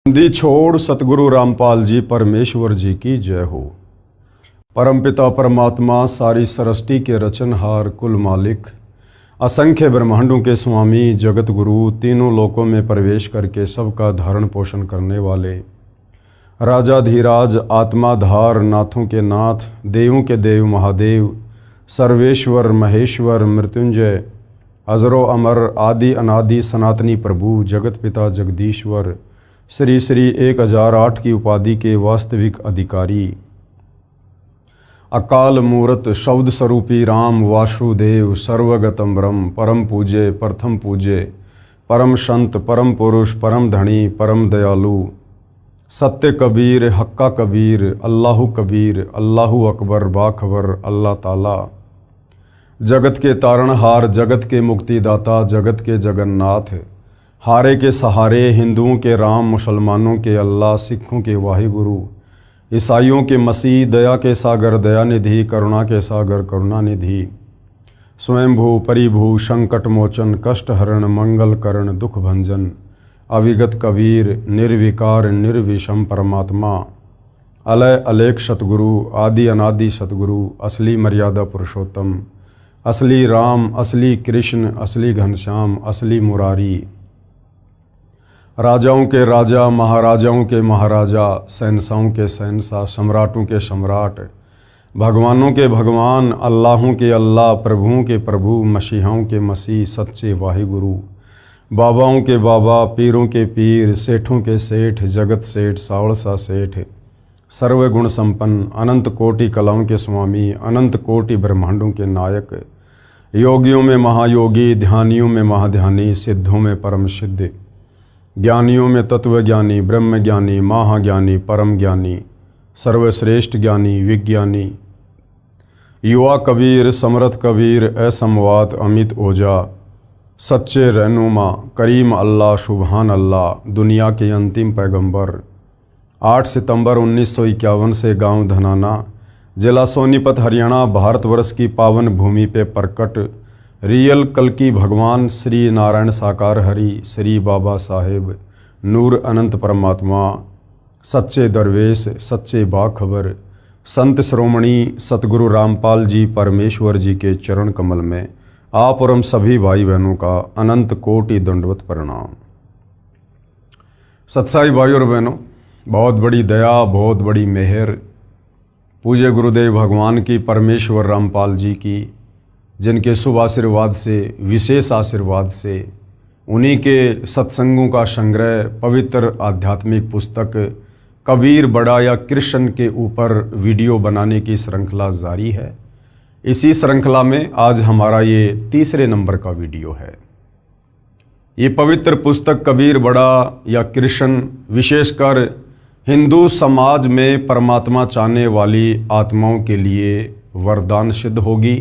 दी छोड़ सतगुरु रामपाल जी परमेश्वर जी की जय हो। परमपिता परमात्मा सारी सृष्टि के रचनहार कुल मालिक असंख्य ब्रह्मांडों के स्वामी जगत गुरु तीनों लोकों में प्रवेश करके सबका धारण पोषण करने वाले राजाधीराज आत्माधार नाथों के नाथ देवों के देव महादेव सर्वेश्वर महेश्वर मृत्युंजय अजरो अमर आदि अनादि सनातनी प्रभु जगत पिता जगदीश्वर श्री श्री 1008 की उपाधि के वास्तविक अधिकारी अकाल मूरत शब्द स्वरूपी राम वासुदेव सर्वगतम ब्रह्म परम पूज्य प्रथम पूज्य परम संत परम पुरुष परम धनी परम दयालु सत्य कबीर हक्का कबीर अल्लाहु कबीर अल्लाहु अकबर बाखबर अल्लाह ताला जगत के तारणहार जगत के मुक्तिदाता जगत के जगन्नाथ हारे के सहारे हिंदुओं के राम मुसलमानों के अल्लाह सिखों के वाहिगुरु ईसाइयों के मसीह दया के सागर दयानिधि करुणा के सागर करुणानिधि स्वयंभू परिभू संकट मोचन कष्ट हरण मंगल करण दुख भंजन अविगत कबीर निर्विकार निर्विषम परमात्मा अलय अलेख सतगुरु आदि अनादि सतगुरु असली मर्यादा पुरुषोत्तम असली राम असली कृष्ण असली घनश्याम असली मुरारी राजाओं के राजा महाराजाओं के महाराजा शहंशाहों के शहंशाह सम्राटों के सम्राट भगवानों के भगवान अल्लाहों के अल्लाह प्रभुओं के प्रभु मसीहाओं के मसीह सच्चे वाहिगुरु बाबाओं के बाबा पीरों के पीर सेठों के सेठ जगत सेठ सावड़सा सेठ सर्वगुण संपन्न अनंत कोटि कलाओं के स्वामी अनंत कोटि ब्रह्मांडों के नायक योगियों में महायोगी ध्यानियों में महाध्यानी सिद्धों में परम सिद्ध ज्ञानियों में तत्वज्ञानी ब्रह्मज्ञानी महाज्ञानी परम ज्ञानी सर्वश्रेष्ठ ज्ञानी विज्ञानी युवा कबीर समर्थ कबीर असमवात अमित ओजा सच्चे रहनुमा करीम अल्लाह सुबहान अल्लाह दुनिया के अंतिम पैगंबर 8 सितंबर 1951 से गांव धनाना जिला सोनीपत हरियाणा भारतवर्ष की पावन भूमि पे प्रकट रियल कल्कि भगवान श्री नारायण साकार हरि श्री बाबा साहेब नूर अनंत परमात्मा सच्चे दरवेश सच्चे बाखबर संत श्रोमणी सतगुरु रामपाल जी परमेश्वर जी के चरण कमल में आप और हम सभी भाई बहनों का अनंत कोटि दंडवत प्रणाम। सत्साई भाई और बहनों, बहुत बड़ी दया बहुत बड़ी मेहर पूज्य गुरुदेव भगवान की परमेश्वर रामपाल जी की जिनके शुभ आशीर्वाद से विशेष आशीर्वाद से उन्हीं के सत्संगों का संग्रह पवित्र आध्यात्मिक पुस्तक कबीर बड़ा या कृष्ण के ऊपर वीडियो बनाने की श्रृंखला जारी है। इसी श्रृंखला में आज हमारा ये तीसरे नंबर का वीडियो है। ये पवित्र पुस्तक कबीर बड़ा या कृष्ण विशेषकर हिंदू समाज में परमात्मा चाहने वाली आत्माओं के लिए वरदान सिद्ध होगी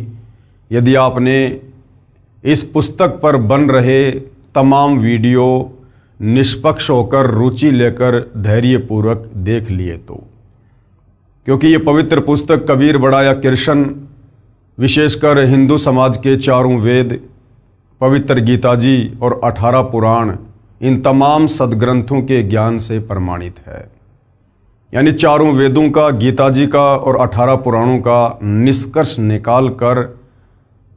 यदि आपने इस पुस्तक पर बन रहे तमाम वीडियो निष्पक्ष होकर रुचि लेकर धैर्यपूर्वक देख लिए तो, क्योंकि ये पवित्र पुस्तक कबीर बड़ा या कृष्ण विशेषकर हिंदू समाज के चारों वेद पवित्र गीता जी और 18 पुराण इन तमाम सदग्रंथों के ज्ञान से प्रमाणित है। यानी चारों वेदों का गीता जी का और 18 पुराणों का निष्कर्ष निकाल कर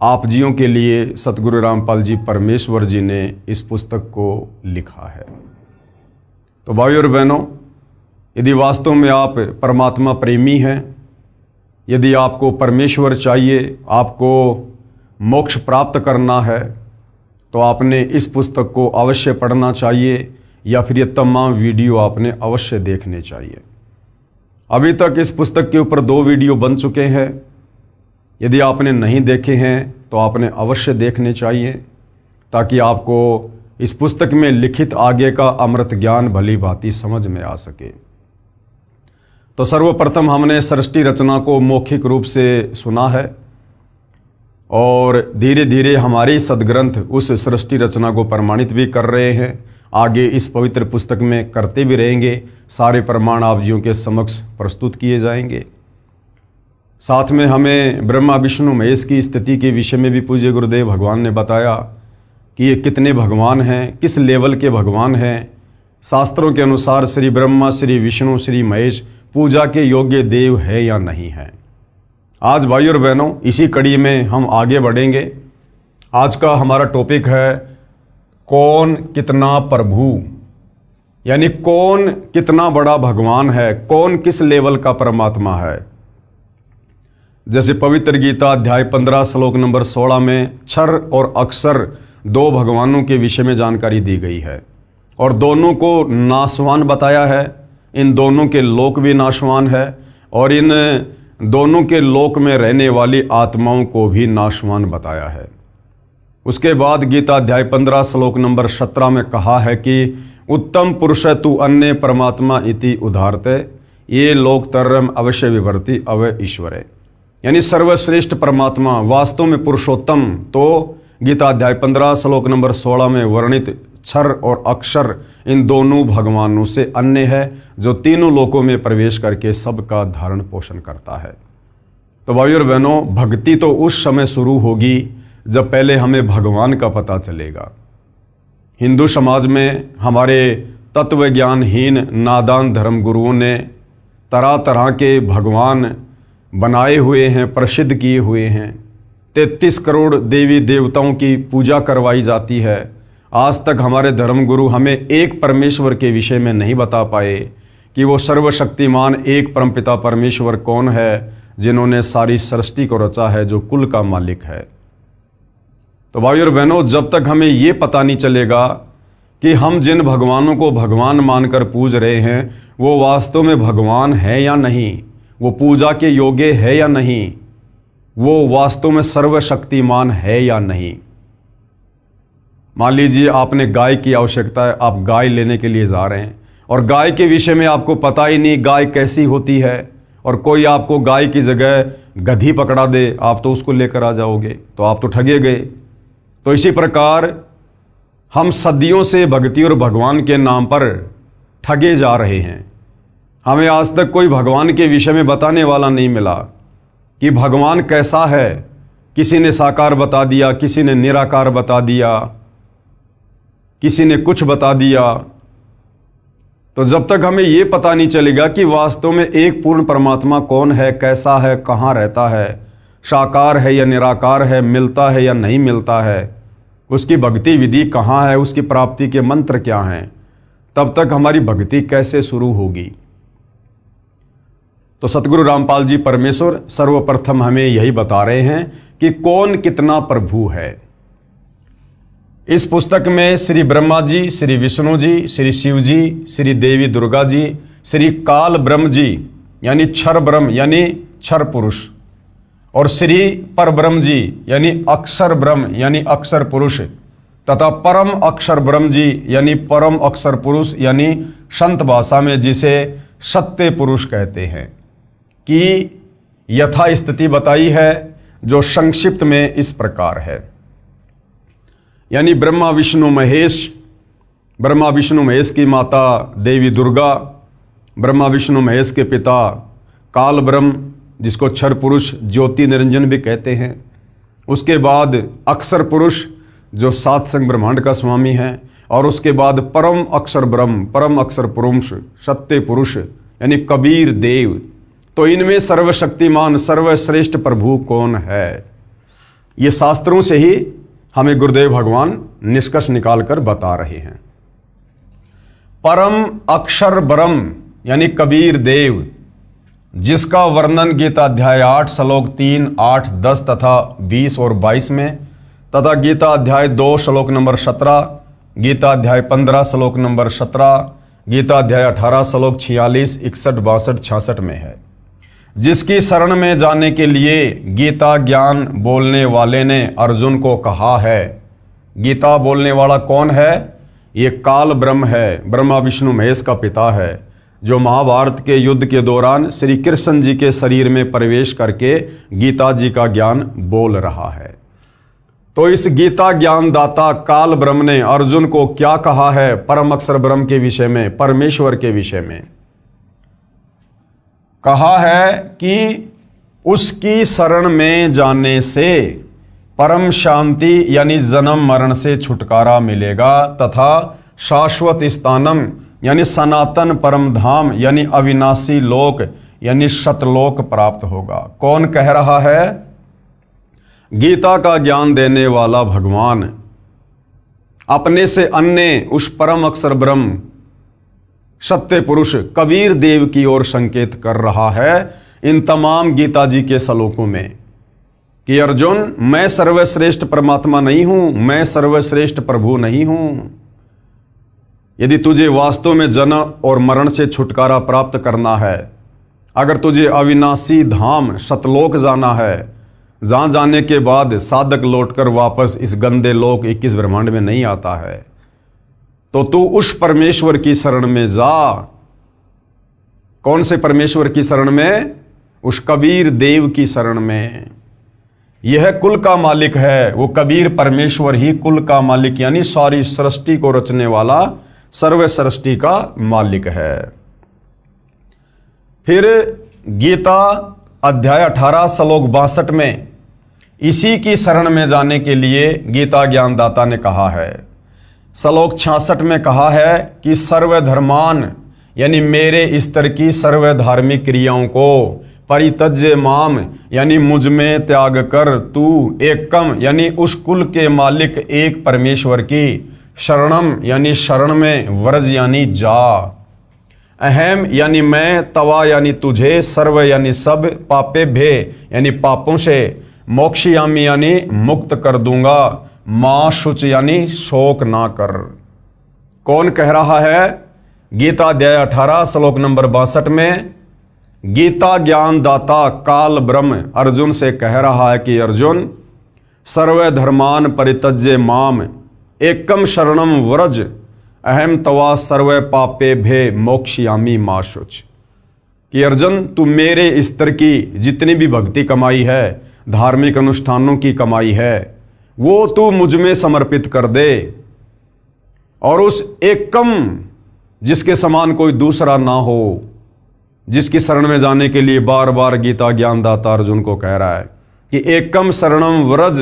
आप जियों के लिए सतगुरु रामपाल जी परमेश्वर जी ने इस पुस्तक को लिखा है। तो भाई और बहनों, यदि वास्तव में आप परमात्मा प्रेमी हैं, यदि आपको परमेश्वर चाहिए, आपको मोक्ष प्राप्त करना है, तो आपने इस पुस्तक को अवश्य पढ़ना चाहिए या फिर ये तमाम वीडियो आपने अवश्य देखने चाहिए। अभी तक इस पुस्तक के ऊपर 2 वीडियो बन चुके हैं। यदि आपने नहीं देखे हैं तो आपने अवश्य देखने चाहिए ताकि आपको इस पुस्तक में लिखित आगे का अमृत ज्ञान भली भांति समझ में आ सके। तो सर्वप्रथम हमने सृष्टि रचना को मौखिक रूप से सुना है और धीरे धीरे हमारे सदग्रंथ उस सृष्टि रचना को प्रमाणित भी कर रहे हैं। आगे इस पवित्र पुस्तक में करते भी रहेंगे। सारे प्रमाण आप जियों के समक्ष प्रस्तुत किए जाएंगे। साथ में हमें ब्रह्मा विष्णु महेश की स्थिति के विषय में भी पूज्य गुरुदेव भगवान ने बताया कि ये कितने भगवान हैं, किस लेवल के भगवान हैं, शास्त्रों के अनुसार श्री ब्रह्मा, श्री विष्णु, श्री महेश पूजा के योग्य देव है या नहीं है। आज भाई और बहनों, इसी कड़ी में हम आगे बढ़ेंगे। आज का हमारा टॉपिक है कौन कितना प्रभु, यानी कौन कितना बड़ा भगवान है, कौन किस लेवल का परमात्मा है। जैसे पवित्र गीता अध्याय 15 श्लोक नंबर 16 में क्षर और अक्षर दो भगवानों के विषय में जानकारी दी गई है और दोनों को नाशवान बताया है। इन दोनों के लोक भी नाशवान है और इन दोनों के लोक में रहने वाली आत्माओं को भी नाशवान बताया है। उसके बाद गीता अध्याय 15 श्लोक नंबर 17 में कहा है कि उत्तम पुरुष तु अन्य परमात्मा इति उदाहरते ये लोकतरम अवश्य विभर्ति अवय ईश्वरे, यानी सर्वश्रेष्ठ परमात्मा वास्तव में पुरुषोत्तम तो गीता अध्याय 15 श्लोक नंबर 16 में वर्णित क्षर और अक्षर इन दोनों भगवानों से अन्य है, जो तीनों लोकों में प्रवेश करके सबका धारण पोषण करता है। तो भाइयों और बहनों, भक्ति तो उस समय शुरू होगी जब पहले हमें भगवान का पता चलेगा। हिंदू समाज में हमारे तत्व ज्ञानहीन नादान धर्म गुरुओं ने तरह तरह के भगवान बनाए हुए हैं, प्रसिद्ध किए हुए हैं। 33 करोड़ देवी देवताओं की पूजा करवाई जाती है। आज तक हमारे धर्मगुरु हमें एक परमेश्वर के विषय में नहीं बता पाए कि वो सर्वशक्तिमान एक परमपिता परमेश्वर कौन है, जिन्होंने सारी सृष्टि को रचा है, जो कुल का मालिक है। तो भाइयों और बहनों, जब तक हमें ये पता नहीं चलेगा कि हम जिन भगवानों को भगवान मानकर पूज रहे हैं वो वास्तव में भगवान है या नहीं, वो पूजा के योग्य है या नहीं, वो वास्तव में सर्वशक्तिमान है या नहीं। मान लीजिए आपने गाय की आवश्यकता है, आप गाय लेने के लिए जा रहे हैं और गाय के विषय में आपको पता ही नहीं गाय कैसी होती है, और कोई आपको गाय की जगह गधी पकड़ा दे, आप तो उसको लेकर आ जाओगे, तो आप तो ठगे गए। तो इसी प्रकार हम सदियों से भक्ति और भगवान के नाम पर ठगे जा रहे हैं। हमें आज तक कोई भगवान के विषय में बताने वाला नहीं मिला कि भगवान कैसा है। किसी ने साकार बता दिया, किसी ने निराकार बता दिया, किसी ने कुछ बता दिया। तो जब तक हमें ये पता नहीं चलेगा कि वास्तव में एक पूर्ण परमात्मा कौन है, कैसा है, कहाँ रहता है, साकार है या निराकार है, मिलता है या नहीं मिलता है, उसकी भक्ति विधि कहाँ है, उसकी प्राप्ति के मंत्र क्या हैं, तब तक हमारी भक्ति कैसे शुरू होगी। तो सतगुरु रामपाल जी परमेश्वर सर्वप्रथम हमें यही बता रहे हैं कि कौन कितना प्रभु है। इस पुस्तक में श्री ब्रह्मा जी, श्री विष्णु जी, श्री शिव जी, श्री देवी दुर्गा जी, श्री काल ब्रह्म जी यानी क्षर ब्रह्म यानी क्षर पुरुष, और श्री पर ब्रह्म जी यानी अक्षर ब्रह्म यानी अक्षर पुरुष, तथा परम अक्षर ब्रह्म जी यानी परम अक्षर पुरुष यानी संत भाषा में जिसे सत्य पुरुष कहते हैं, की यथा स्थिति बताई है, जो संक्षिप्त में इस प्रकार है। यानी ब्रह्मा विष्णु महेश, ब्रह्मा विष्णु महेश की माता देवी दुर्गा, ब्रह्मा विष्णु महेश के पिता काल ब्रह्म जिसको क्षर पुरुष ज्योति निरंजन भी कहते हैं। उसके बाद अक्षर पुरुष जो सात संग ब्रह्मांड का स्वामी है, और उसके बाद परम अक्षर ब्रह्म, परम अक्षर पुरुष, सत्य पुरुष यानी कबीर देव। तो इनमें सर्वशक्तिमान सर्वश्रेष्ठ प्रभु कौन है, ये शास्त्रों से ही हमें गुरुदेव भगवान निष्कर्ष निकालकर बता रहे हैं। परम अक्षर ब्रह्म यानी कबीर देव, जिसका वर्णन गीता अध्याय 8 श्लोक 3, 8, 10 तथा 20 और 22 में, तथा गीता अध्याय 2 श्लोक नंबर 17, गीता अध्याय 15 श्लोक नंबर 17, गीता अध्याय 18 श्लोक 46, 61, 62, 66 में है। जिसकी शरण में जाने के लिए गीता ज्ञान बोलने वाले ने अर्जुन को कहा है। गीता बोलने वाला कौन है? ये काल ब्रह्म है, ब्रह्मा विष्णु महेश का पिता है, जो महाभारत के युद्ध के दौरान श्री कृष्ण जी के शरीर में प्रवेश करके गीता जी का ज्ञान बोल रहा है। तो इस गीता ज्ञानदाता काल ब्रह्म ने अर्जुन को क्या कहा है परम अक्षर ब्रह्म के विषय में, परमेश्वर के विषय में? कहा है कि उसकी शरण में जाने से परम शांति यानी जन्म मरण से छुटकारा मिलेगा तथा शाश्वत स्थानम यानी सनातन परम धाम यानी अविनाशी लोक यानी सतलोक प्राप्त होगा। कौन कह रहा है? गीता का ज्ञान देने वाला भगवान अपने से अन्य उस परम अक्षर ब्रह्म सत्य पुरुष कबीर देव की ओर संकेत कर रहा है इन तमाम गीता जी के श्लोकों में कि अर्जुन, मैं सर्वश्रेष्ठ परमात्मा नहीं हूं, मैं सर्वश्रेष्ठ प्रभु नहीं हूं। यदि तुझे वास्तव में जन्म और मरण से छुटकारा प्राप्त करना है, अगर तुझे अविनाशी धाम सतलोक जाना है, जहां जाने के बाद साधक लौटकर वापस इस गंदे लोक 21 ब्रह्मांड में नहीं आता है, तो तू उस परमेश्वर की शरण में जा। कौन से परमेश्वर की शरण में? उस कबीर देव की शरण में। यह कुल का मालिक है, वो कबीर परमेश्वर ही कुल का मालिक यानी सारी सृष्टि को रचने वाला सर्व सृष्टि का मालिक है। फिर गीता अध्याय 18 श्लोक 62 में इसी की शरण में जाने के लिए गीता ज्ञानदाता ने कहा है। श्लोक 66 में कहा है कि सर्वधर्मान यानी मेरे स्तर की सर्व धार्मिक क्रियाओं को परित्यज्य माम यानी मुझ में त्याग कर तू एकम यानी उस कुल के मालिक एक परमेश्वर की शरणम यानी शरण में व्रज यानी जा। अहम यानी मैं, तवा यानी तुझे, सर्व यानी सब, पापे भे यानी पापों से, मोक्षयामी यानी मुक्त कर दूंगा, मां शुच यानी शोक ना कर। कौन कह रहा है? गीता अध्याय 18 श्लोक नंबर 62 में गीता ज्ञानदाता काल ब्रह्म अर्जुन से कह रहा है कि अर्जुन, सर्वधर्मान परित्यज्य माम एकम शरणम व्रज अहम तवा सर्व पापे भे मोक्षयामी मा शुच। कि अर्जुन, तू मेरे स्तर की जितनी भी भक्ति कमाई है, धार्मिक अनुष्ठानों की कमाई है, वो तू मुझ में समर्पित कर दे और उस एकम जिसके समान कोई दूसरा ना हो, जिसकी शरण में जाने के लिए बार बार गीता ज्ञानदाता अर्जुन को कह रहा है कि एकम शरणम व्रज,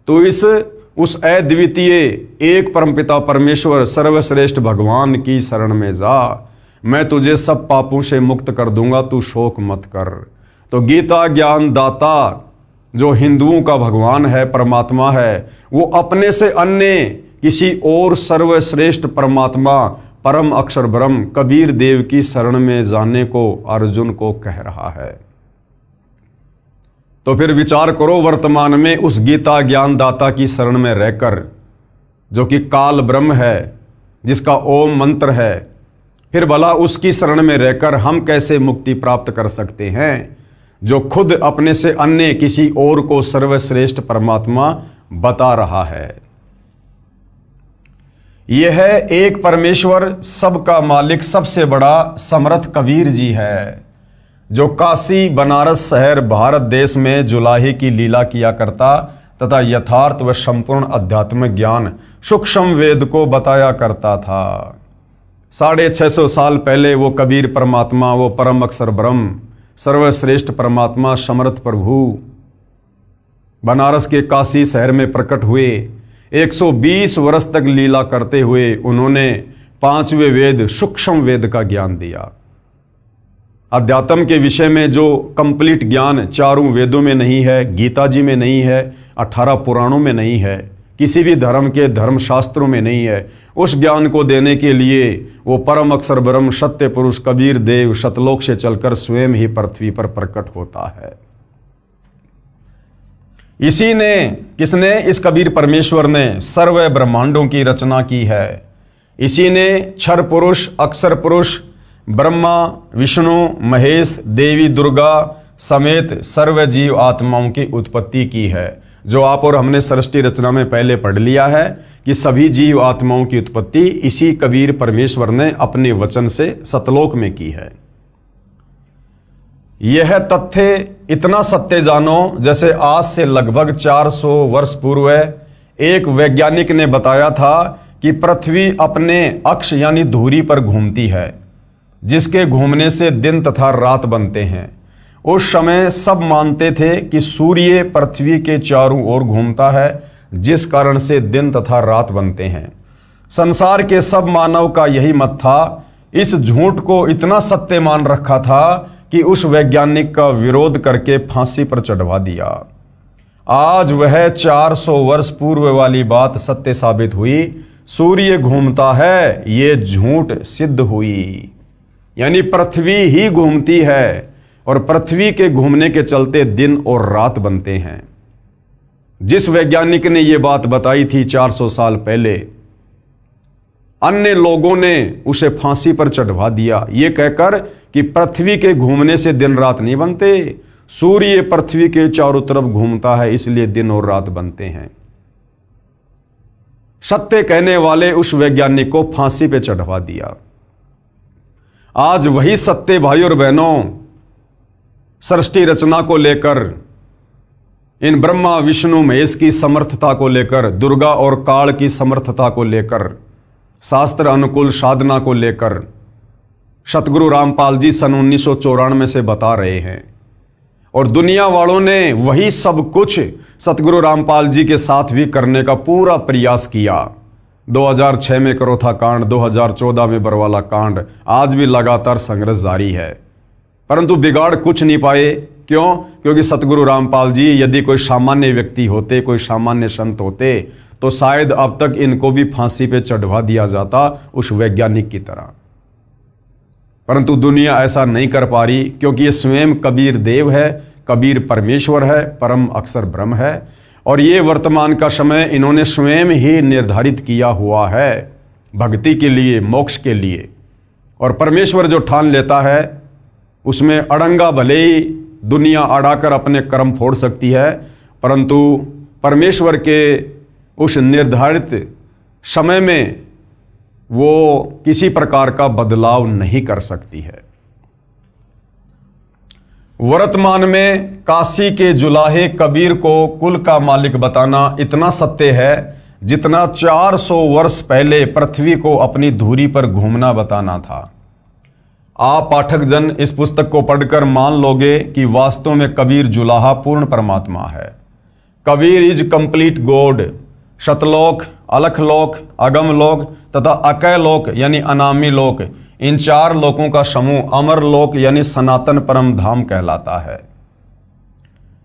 तो उस अद्वितीय एक परमपिता परमेश्वर सर्वश्रेष्ठ भगवान की शरण में जा। मैं तुझे सब पापों से मुक्त कर दूंगा, तू शोक मत कर। तो गीता ज्ञानदाता जो हिंदुओं का भगवान है, परमात्मा है, वो अपने से अन्य किसी और सर्वश्रेष्ठ परमात्मा परम अक्षर ब्रह्म कबीर देव की शरण में जाने को अर्जुन को कह रहा है। तो फिर विचार करो, वर्तमान में उस गीता ज्ञानदाता की शरण में रहकर, जो कि काल ब्रह्म है, जिसका ओम मंत्र है, फिर भला उसकी शरण में रहकर हम कैसे मुक्ति प्राप्त कर सकते हैं, जो खुद अपने से अन्य किसी और को सर्वश्रेष्ठ परमात्मा बता रहा है। यह एक परमेश्वर, सबका मालिक, सबसे बड़ा समर्थ कबीर जी है, जो काशी बनारस शहर भारत देश में जुलाहे की लीला किया करता तथा यथार्थ व संपूर्ण अध्यात्मिक ज्ञान सूक्ष्म वेद को बताया करता था। 650 साल पहले वो कबीर परमात्मा, वो परम अक्षर ब्रह्म, सर्वश्रेष्ठ परमात्मा समर्थ प्रभु बनारस के काशी शहर में प्रकट हुए। 120 वर्ष तक लीला करते हुए उन्होंने 5वें वेद सूक्ष्म वेद का ज्ञान दिया। अध्यात्म के विषय में जो कंप्लीट ज्ञान चारों वेदों में नहीं है, गीता जी में नहीं है, 18 पुराणों में नहीं है, किसी भी धर्म के धर्मशास्त्रों में नहीं है, उस ज्ञान को देने के लिए वो परम अक्षर ब्रह्म सत्य पुरुष कबीर देव सतलोक से चलकर स्वयं ही पृथ्वी पर प्रकट होता है। इसी ने, किसने? इस कबीर परमेश्वर ने सर्व ब्रह्मांडों की रचना की है। इसी ने क्षर पुरुष, अक्षर पुरुष, ब्रह्मा, विष्णु, महेश, देवी दुर्गा समेत सर्व जीव आत्माओं की उत्पत्ति की है, जो आप और हमने सृष्टि रचना में पहले पढ़ लिया है कि सभी जीव आत्माओं की उत्पत्ति इसी कबीर परमेश्वर ने अपने वचन से सतलोक में की है। यह तथ्य इतना सत्य जानो जैसे आज से लगभग 400 वर्ष पूर्व एक वैज्ञानिक ने बताया था कि पृथ्वी अपने अक्ष यानी धुरी पर घूमती है, जिसके घूमने से दिन तथा रात बनते हैं। उस समय सब मानते थे कि सूर्य पृथ्वी के चारों ओर घूमता है, जिस कारण से दिन तथा रात बनते हैं। संसार के सब मानव का यही मत था। इस झूठ को इतना सत्य मान रखा था कि उस वैज्ञानिक का विरोध करके फांसी पर चढ़वा दिया। आज वह 400 वर्ष पूर्व वाली बात सत्य साबित हुई। सूर्य घूमता है, ये झूठ सिद्ध हुई। यानी पृथ्वी ही घूमती है और पृथ्वी के घूमने के चलते दिन और रात बनते हैं। जिस वैज्ञानिक ने यह बात बताई थी 400 साल पहले, अन्य लोगों ने उसे फांसी पर चढ़वा दिया, ये कहकर कि पृथ्वी के घूमने से दिन रात नहीं बनते, सूर्य पृथ्वी के चारों तरफ घूमता है इसलिए दिन और रात बनते हैं। सत्य कहने वाले उस वैज्ञानिक को फांसी पे चढ़वा दिया। आज वही सत्य भाई और बहनों सृष्टि रचना को लेकर, इन ब्रह्मा विष्णु महेश की समर्थता को लेकर, दुर्गा और काल की समर्थता को लेकर, शास्त्र अनुकूल साधना को लेकर सतगुरु रामपाल जी सन 1994 से बता रहे हैं। और दुनिया वालों ने वही सब कुछ सतगुरु रामपाल जी के साथ भी करने का पूरा प्रयास किया। 2006 में करोथा कांड, 2014 में बरवाला कांड, आज भी लगातार संघर्ष जारी है, परंतु बिगाड़ कुछ नहीं पाए। क्यों? क्योंकि सतगुरु रामपाल जी यदि कोई सामान्य व्यक्ति होते, कोई सामान्य संत होते, तो शायद अब तक इनको भी फांसी पे चढ़वा दिया जाता उस वैज्ञानिक की तरह। परंतु दुनिया ऐसा नहीं कर पा रही, क्योंकि ये स्वयं कबीर देव है, कबीर परमेश्वर है, परम अक्षर ब्रह्म है, और ये वर्तमान का समय इन्होंने स्वयं ही निर्धारित किया हुआ है भक्ति के लिए, मोक्ष के लिए। और परमेश्वर जो ठान लेता है उसमें अड़ंगा भले ही दुनिया अड़ाकर अपने कर्म फोड़ सकती है, परंतु परमेश्वर के उस निर्धारित समय में वो किसी प्रकार का बदलाव नहीं कर सकती है। वर्तमान में काशी के जुलाहे कबीर को कुल का मालिक बताना इतना सत्य है जितना 400 वर्ष पहले पृथ्वी को अपनी धुरी पर घूमना बताना था। आप पाठक जन इस पुस्तक को पढ़कर मान लोगे कि वास्तव में कबीर जुलाहा पूर्ण परमात्मा है। Kabir is complete God. Satlok, Alakhlok, Agamlok तथा अकैलोक यानी अनामी लोक, इन 4 लोकों का समूह अमर लोक यानी सनातन परम धाम कहलाता है।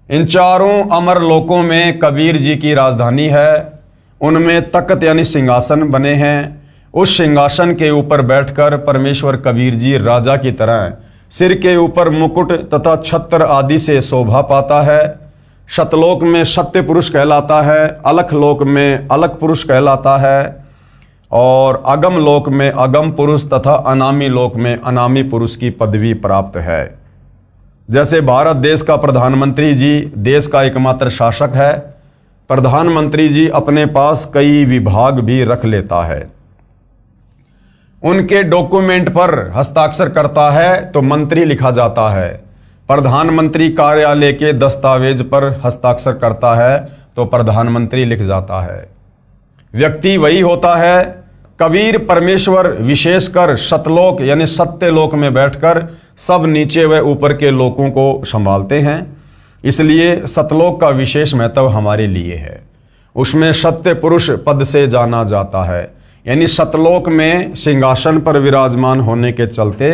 इन चारों अमर लोकों में कबीर जी की राजधानी है। उनमें तख्त यानी सिंहासन बने हैं। उस सिंहासन के ऊपर बैठकर परमेश्वर कबीर जी राजा की तरह सिर के ऊपर मुकुट तथा छत्र आदि से शोभा पाता है। शतलोक में सत्य पुरुष कहलाता है, अलख लोक में अलख पुरुष कहलाता है, और अगम लोक में अगम पुरुष तथा अनामी लोक में अनामी पुरुष की पदवी प्राप्त है। जैसे भारत देश का प्रधानमंत्री जी देश का एकमात्र शासक है, प्रधानमंत्री जी अपने पास कई विभाग भी रख लेता है। उनके डॉक्यूमेंट पर हस्ताक्षर करता है तो मंत्री लिखा जाता है। प्रधानमंत्री कार्यालय के दस्तावेज पर हस्ताक्षर करता है तो प्रधानमंत्री लिख जाता है। व्यक्ति वही होता है। कबीर परमेश्वर विशेषकर सतलोक यानी सत्य लोक में बैठकर सब नीचे व ऊपर के लोकों को संभालते हैं। इसलिए सतलोक का विशेष महत्व हमारे लिए है। उसमें सत्य पुरुष पद से जाना जाता है, यानी सतलोक में सिंहासन पर विराजमान होने के चलते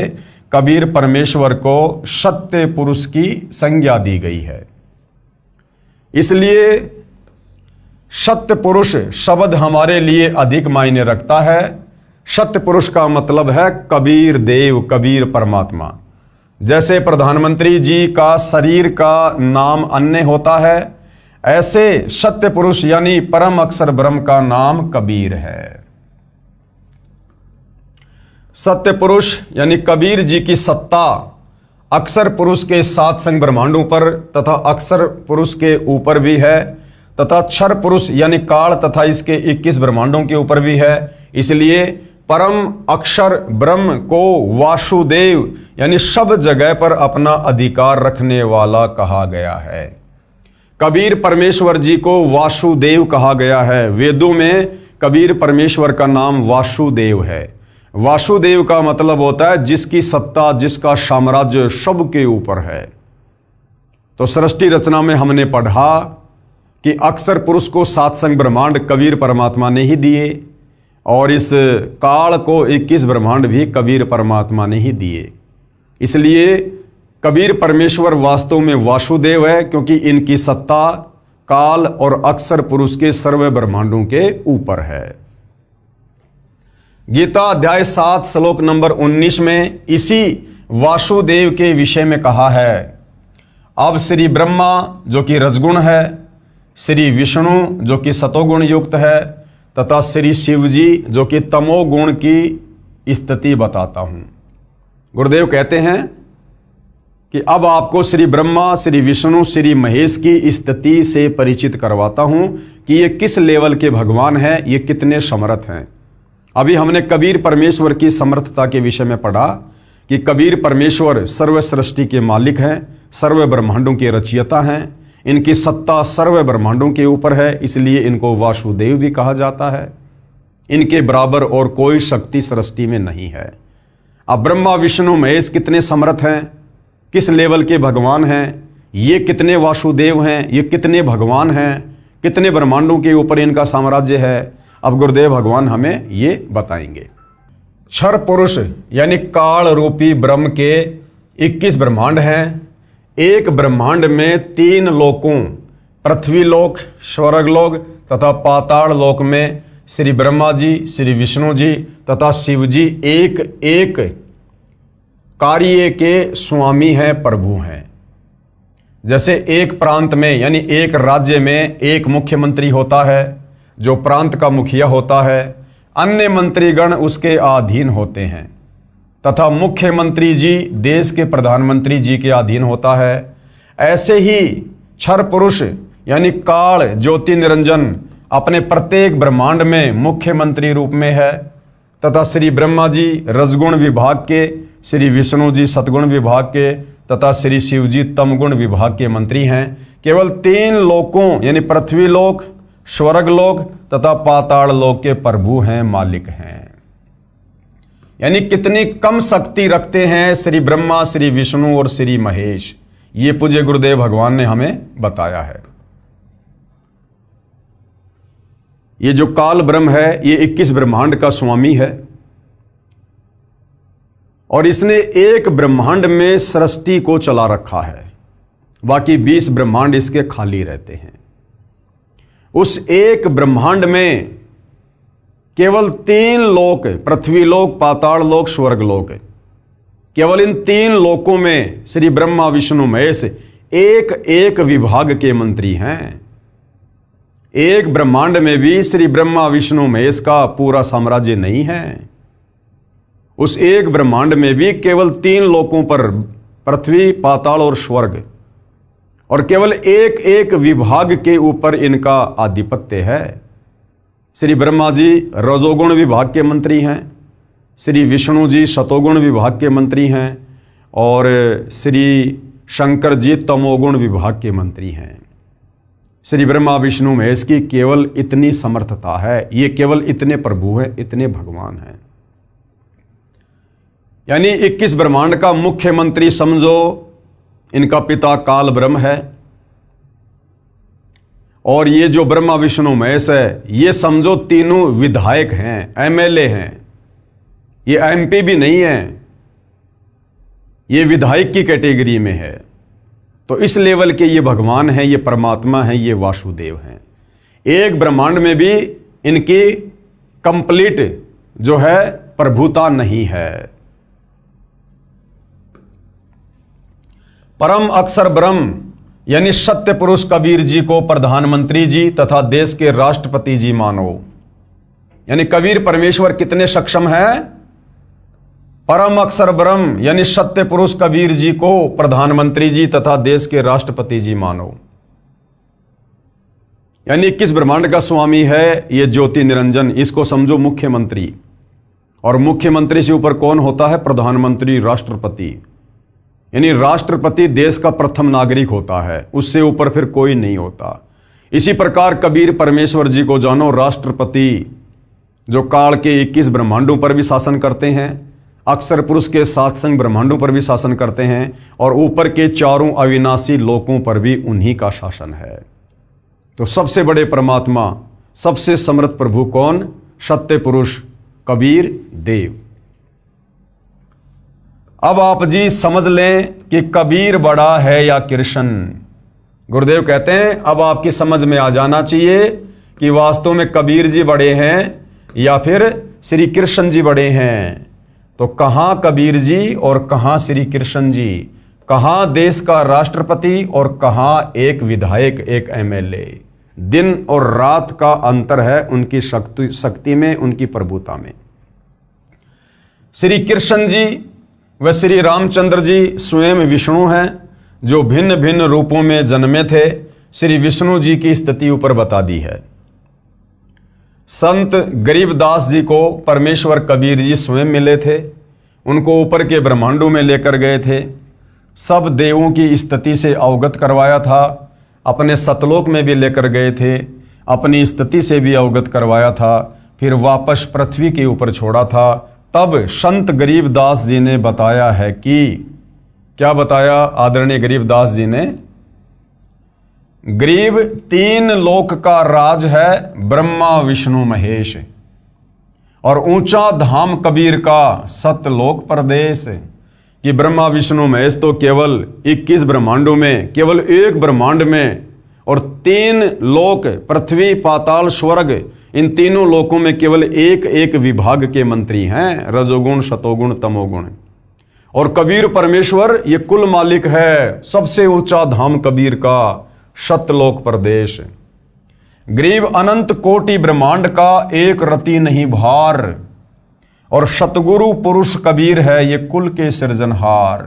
कबीर परमेश्वर को सत्य पुरुष की संज्ञा दी गई है। इसलिए सत्य पुरुष शब्द हमारे लिए अधिक मायने रखता है। सत्य पुरुष का मतलब है कबीर देव, कबीर परमात्मा। जैसे प्रधानमंत्री जी का शरीर का नाम अन्य होता है, ऐसे सत्य पुरुष यानी परम अक्षर ब्रह्म का नाम कबीर है। सत्य पुरुष यानी कबीर जी की सत्ता अक्षर पुरुष के 7 संग ब्रह्मांडों पर तथा अक्षर पुरुष के ऊपर भी है, तथा क्षर पुरुष यानी काल तथा इसके 21 ब्रह्मांडों के ऊपर भी है। इसलिए परम अक्षर ब्रह्म को वासुदेव यानी सब जगह पर अपना अधिकार रखने वाला कहा गया है। कबीर परमेश्वर जी को वासुदेव कहा गया है। वेदों में कबीर परमेश्वर का नाम वासुदेव है। वासुदेव का मतलब होता है जिसकी सत्ता, जिसका साम्राज्य सबके ऊपर है। तो सृष्टि रचना में हमने पढ़ा कि अक्षर पुरुष को 7 संग ब्रह्मांड कबीर परमात्मा ने ही दिए, और इस काल को 21 ब्रह्मांड भी कबीर परमात्मा ने ही दिए। इसलिए कबीर परमेश्वर वास्तव में वासुदेव है, क्योंकि इनकी सत्ता काल और अक्षर पुरुष के सर्व ब्रह्मांडों के ऊपर है। गीता अध्याय 7 श्लोक नंबर 19 में इसी वासुदेव के विषय में कहा है। अब श्री ब्रह्मा जो कि रजगुण है, श्री विष्णु जो कि सतोगुण युक्त है तथा श्री शिव जी जो कि तमोगुण की स्थिति बताता हूं। गुरुदेव कहते हैं कि अब आपको श्री ब्रह्मा, श्री विष्णु, श्री महेश की स्थिति से परिचित करवाता हूं कि ये किस लेवल के भगवान हैं, ये कितने समर्थ हैं। अभी हमने कबीर परमेश्वर की समर्थता के विषय में पढ़ा कि कबीर परमेश्वर सर्व सृष्टि के मालिक हैं, सर्व ब्रह्मांडों के रचयिता हैं, इनकी सत्ता सर्व ब्रह्मांडों के ऊपर है, इसलिए इनको वासुदेव भी कहा जाता है। इनके बराबर और कोई शक्ति सृष्टि में नहीं है। अब ब्रह्मा विष्णु महेश कितने समर्थ हैं, किस लेवल के भगवान हैं, ये कितने वासुदेव हैं, ये कितने भगवान हैं, कितने ब्रह्मांडों के ऊपर इनका साम्राज्य है, अब गुरुदेव भगवान हमें ये बताएंगे। क्षर पुरुष यानी काल रूपी ब्रह्म के 21 ब्रह्मांड हैं। एक ब्रह्मांड में 3 लोकों पृथ्वी लोक, स्वर्ग लोक तथा पाताल लोक में श्री ब्रह्मा जी, श्री विष्णु जी तथा शिव जी एक एक कार्य के स्वामी हैं, प्रभु हैं। जैसे एक प्रांत में यानी एक राज्य में एक मुख्यमंत्री होता है जो प्रांत का मुखिया होता है, अन्य मंत्रीगण उसके अधीन होते हैं तथा मुख्यमंत्री जी देश के प्रधानमंत्री जी के अधीन होता है। ऐसे ही क्षर पुरुष यानी काल ज्योति निरंजन अपने प्रत्येक ब्रह्मांड में मुख्यमंत्री रूप में है तथा श्री ब्रह्मा जी रजगुण विभाग के, श्री विष्णु जी सतगुण विभाग के तथा श्री शिव जी तमगुण विभाग के मंत्री हैं। केवल 3 लोकों यानी पृथ्वी लोक, स्वर्ग लोक तथा पाताल लोक के प्रभु हैं, मालिक हैं। यानी कितनी कम शक्ति रखते हैं श्री ब्रह्मा, श्री विष्णु और श्री महेश, ये पूज्य गुरुदेव भगवान ने हमें बताया है। ये जो काल ब्रह्म है ये 21 ब्रह्मांड का स्वामी है और इसने एक ब्रह्मांड में सृष्टि को चला रखा है, बाकी 20 ब्रह्मांड इसके खाली रहते हैं। उस एक ब्रह्मांड में केवल 3 लोक, पृथ्वी लोक, पाताल लोक, स्वर्ग लोक, केवल इन 3 लोकों में श्री ब्रह्मा विष्णु महेश एक एक विभाग के मंत्री हैं। एक ब्रह्मांड में भी श्री ब्रह्मा विष्णु महेश का पूरा साम्राज्य नहीं है। उस एक ब्रह्मांड में भी केवल 3 लोकों पर पृथ्वी, पाताल और स्वर्ग, और केवल एक एक विभाग के ऊपर इनका आधिपत्य है। श्री ब्रह्मा जी रजोगुण विभाग के मंत्री हैं, श्री विष्णु जी सतोगुण विभाग के मंत्री हैं और श्री शंकर जी तमोगुण विभाग के मंत्री हैं। श्री ब्रह्मा विष्णु महेश की केवल इतनी समर्थता है, ये केवल इतने प्रभु हैं, इतने भगवान हैं। यानी 21 ब्रह्मांड का मुख्यमंत्री समझो इनका पिता काल ब्रह्म है और ये जो ब्रह्मा विष्णु महेश है ये समझो तीनों विधायक हैं, एमएलए हैं। ये एमपी भी नहीं है, ये विधायक की कैटेगरी में है। तो इस लेवल के ये भगवान हैं, ये परमात्मा हैं, ये वासुदेव हैं। एक ब्रह्मांड में भी इनकी कंप्लीट जो है प्रभुता नहीं है। परम अक्षर ब्रह्म यानी सत्य पुरुष कबीर जी को प्रधानमंत्री जी तथा देश के राष्ट्रपति जी मानो। यानी कबीर परमेश्वर कितने सक्षम हैं? परम अक्षर ब्रह्म यानी सत्य पुरुष कबीर जी को प्रधानमंत्री जी तथा देश के राष्ट्रपति जी मानो। यानी 21 ब्रह्मांड का स्वामी है ये ज्योति निरंजन, इसको समझो मुख्यमंत्री। और मुख्यमंत्री से ऊपर कौन होता है? प्रधानमंत्री, राष्ट्रपति। यानी राष्ट्रपति देश का प्रथम नागरिक होता है, उससे ऊपर फिर कोई नहीं होता। इसी प्रकार कबीर परमेश्वर जी को जानो राष्ट्रपति, जो काल के 21 ब्रह्मांडों पर भी शासन करते हैं, अक्षर पुरुष के 7 संग ब्रह्मांडों पर भी शासन करते हैं और ऊपर के 4 अविनाशी लोकों पर भी उन्हीं का शासन है। तो सबसे बड़े परमात्मा, सबसे समर्थ प्रभु कौन? सत्य पुरुष कबीर देव। अब आप जी समझ लें कि कबीर बड़ा है या कृष्ण। गुरुदेव कहते हैं अब आपकी समझ में आ जाना चाहिए कि वास्तव में कबीर जी बड़े हैं या फिर श्री कृष्ण जी बड़े हैं। तो कहाँ कबीर जी और कहाँ श्री कृष्ण जी, कहाँ देश का राष्ट्रपति और कहाँ एक विधायक, एक एमएलए। दिन और रात का अंतर है उनकी शक्ति में, उनकी प्रभुता में। श्री कृष्ण जी व श्री रामचंद्र जी स्वयं विष्णु हैं जो भिन्न भिन्न रूपों में जन्मे थे। श्री विष्णु जी की स्थिति ऊपर बता दी है। संत गरीबदास जी को परमेश्वर कबीर जी स्वयं मिले थे, उनको ऊपर के ब्रह्मांडों में लेकर गए थे, सब देवों की स्थिति से अवगत करवाया था, अपने सतलोक में भी लेकर गए थे, अपनी स्थिति से भी अवगत करवाया था, फिर वापस पृथ्वी के ऊपर छोड़ा था। तब संत गरीबदास जी ने बताया है कि क्या बताया आदरणीय गरीबदास जी ने? गरीब तीन लोक का राज है, ब्रह्मा विष्णु महेश, और ऊंचा धाम कबीर का सतलोक प्रदेश। कि ब्रह्मा विष्णु महेश तो केवल 21 ब्रह्मांडों में, केवल एक ब्रह्मांड में, और तीन लोक पृथ्वी पाताल स्वर्ग, इन तीनों लोकों में केवल एक एक विभाग के मंत्री हैं, रजोगुण सतोगुण तमोगुण। और कबीर परमेश्वर ये कुल मालिक है, सबसे ऊंचा धाम कबीर का सतलोक प्रदेश। गरीब अनंत कोटि ब्रह्मांड का एक रति नहीं भार, और सतगुरु पुरुष कबीर है ये कुल के सृजनहार।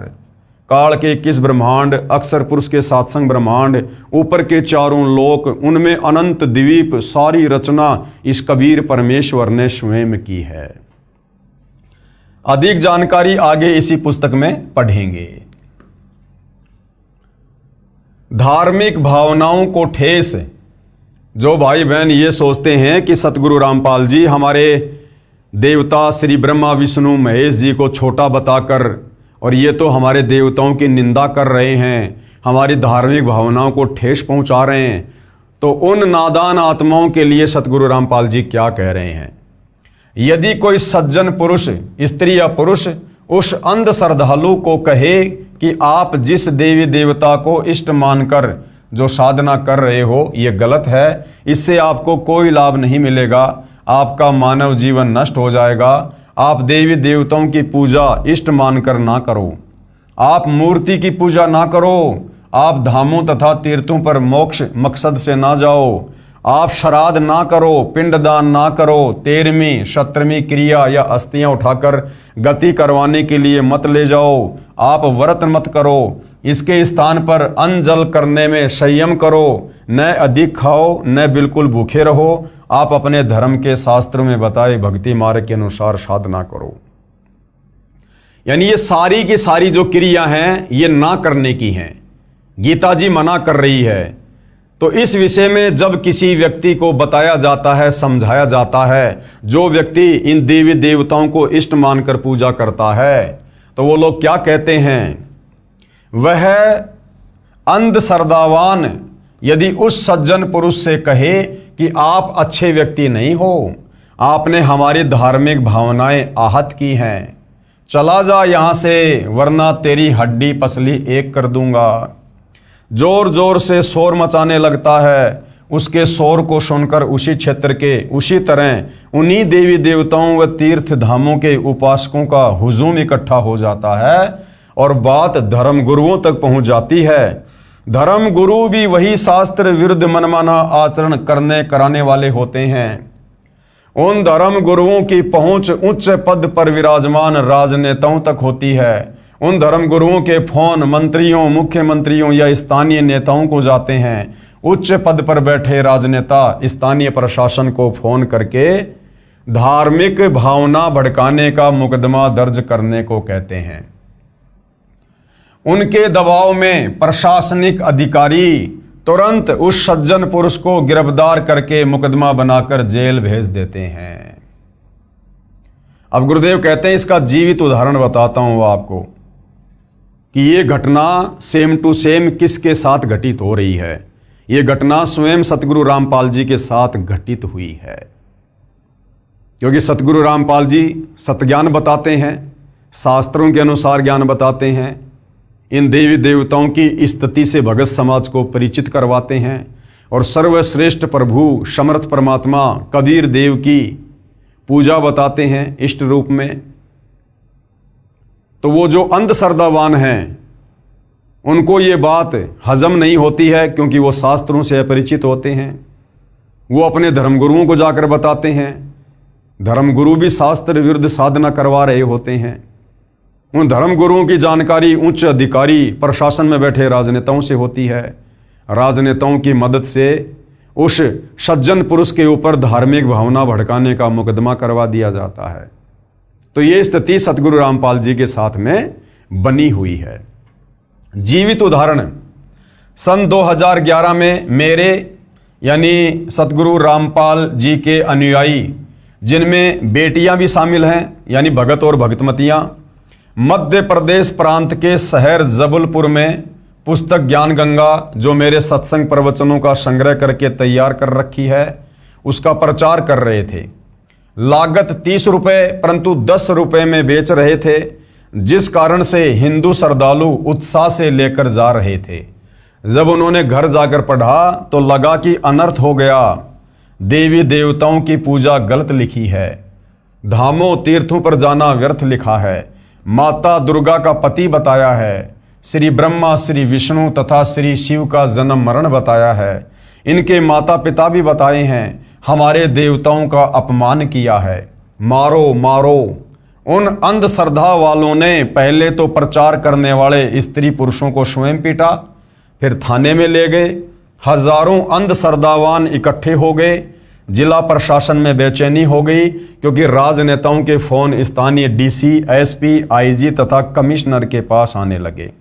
काल के 21 ब्रह्मांड, अक्षर पुरुष के सातसंग ब्रह्मांड, ऊपर के चारों लोक, उनमें अनंत द्वीप, सारी रचना इस कबीर परमेश्वर ने स्वयं की है। अधिक जानकारी आगे इसी पुस्तक में पढ़ेंगे। धार्मिक भावनाओं को ठेस, जो भाई बहन ये सोचते हैं कि सतगुरु रामपाल जी हमारे देवता श्री ब्रह्मा विष्णु महेश जी को छोटा बताकर और ये तो हमारे देवताओं की निंदा कर रहे हैं, हमारी धार्मिक भावनाओं को ठेस पहुंचा रहे हैं, तो उन नादान आत्माओं के लिए सतगुरु रामपाल जी क्या कह रहे हैं? यदि कोई सज्जन पुरुष, स्त्री या पुरुष, उस अंध श्रद्धालु को कहे कि आप जिस देवी देवता को इष्ट मानकर जो साधना कर रहे हो ये गलत है, इससे आपको कोई लाभ नहीं मिलेगा, आपका मानव जीवन नष्ट हो जाएगा, आप देवी देवताओं की पूजा इष्ट मानकर ना करो, आप मूर्ति की पूजा ना करो, आप धामों तथा तीर्थों पर मोक्ष मकसद से ना जाओ, आप श्राद्ध ना करो, पिंडदान ना करो, 13वीं 17वीं क्रिया या अस्थियां उठाकर गति करवाने के लिए मत ले जाओ, आप व्रत मत करो, इसके स्थान पर अन्न जल करने में संयम करो, न अधिक खाओ न बिल्कुल भूखे रहो, आप अपने धर्म के शास्त्रों में बताए भक्ति मार्ग के अनुसार साधना करो। यानी ये सारी की सारी जो क्रिया हैं ये ना करने की हैं, गीता जी मना कर रही है। तो इस विषय में जब किसी व्यक्ति को बताया जाता है, समझाया जाता है, जो व्यक्ति इन देवी देवताओं को इष्ट मानकर पूजा करता है, तो वो लोग क्या कहते हैं? वह अंध श्रद्धावान यदि उस सज्जन पुरुष से कहे कि आप अच्छे व्यक्ति नहीं हो, आपने हमारी धार्मिक भावनाएं आहत की हैं, चला जा यहां से वरना तेरी हड्डी पसली एक कर दूंगा। जोर जोर से शोर मचाने लगता है, उसके शोर को सुनकर उसी क्षेत्र के उसी तरह उन्हीं देवी देवताओं व तीर्थ धामों के उपासकों का हुजूम इकट्ठा हो जाता है और बात धर्म गुरुओं तक पहुंच जाती है। धर्म गुरु भी वही शास्त्र विरुद्ध मनमाना आचरण करने कराने वाले होते हैं। उन धर्म गुरुओं की पहुंच उच्च पद पर विराजमान राजनेताओं तक होती है। उन धर्म गुरुओं के फोन मंत्रियों, मुख्यमंत्रियों या स्थानीय नेताओं को जाते हैं। उच्च पद पर बैठे राजनेता स्थानीय प्रशासन को फोन करके धार्मिक भावना भड़काने का मुकदमा दर्ज करने को कहते हैं। उनके दबाव में प्रशासनिक अधिकारी तुरंत उस सज्जन पुरुष को गिरफ्तार करके मुकदमा बनाकर जेल भेज देते हैं। अब गुरुदेव कहते हैं इसका जीवित उदाहरण बताता हूं आपको कि ये घटना सेम टू सेम किसके साथ घटित हो रही है। ये घटना स्वयं सतगुरु रामपाल जी के साथ घटित हुई है। क्योंकि सतगुरु रामपाल जी सतज्ञान बताते हैं, शास्त्रों के अनुसार ज्ञान बताते हैं, इन देवी देवताओं की स्तुति से भगत समाज को परिचित करवाते हैं और सर्वश्रेष्ठ प्रभु समर्थ परमात्मा कबीर देव की पूजा बताते हैं इष्ट रूप में। तो वो जो अंधश्रद्धावान हैं उनको ये बात हजम नहीं होती है, क्योंकि वो शास्त्रों से अपरिचित होते हैं। वो अपने धर्मगुरुओं को जाकर बताते हैं, धर्मगुरु भी शास्त्र विरुद्ध साधना करवा रहे होते हैं। उन धर्मगुरुओं की जानकारी उच्च अधिकारी प्रशासन में बैठे राजनेताओं से होती है। राजनेताओं की मदद से उस सज्जन पुरुष के ऊपर धार्मिक भावना भड़काने का मुकदमा करवा दिया जाता है। तो ये स्थिति सतगुरु रामपाल जी के साथ में बनी हुई है। जीवित उदाहरण, सन 2011 में मेरे यानी सतगुरु रामपाल जी के अनुयायी, जिनमें बेटियां भी शामिल हैं यानी भगत और भगतमतियां, मध्य प्रदेश प्रांत के शहर जबलपुर में पुस्तक ज्ञान गंगा, जो मेरे सत्संग प्रवचनों का संग्रह करके तैयार कर रखी है, उसका प्रचार कर रहे थे। लागत 30 रुपये परंतु 10 रुपये में बेच रहे थे, जिस कारण से हिंदू श्रद्धालु उत्साह से लेकर जा रहे थे। जब उन्होंने घर जाकर पढ़ा तो लगा कि अनर्थ हो गया, देवी देवताओं की पूजा गलत लिखी है, धामों तीर्थों पर जाना व्यर्थ लिखा है, माता दुर्गा का पति बताया है, श्री ब्रह्मा श्री विष्णु तथा श्री शिव का जन्म मरण बताया है, इनके माता पिता भी बताए हैं, हमारे देवताओं का अपमान किया है, मारो मारो। उन अंधश्रद्धा वालों ने पहले तो प्रचार करने वाले स्त्री पुरुषों को स्वयं पीटा, फिर थाने में ले गए। हजारों अंधश्रद्धावान इकट्ठे हो गए। जिला प्रशासन में बेचैनी हो गई, क्योंकि राजनेताओं के फोन स्थानीय डीसी, एसपी, आईजी तथा कमिश्नर के पास आने लगे।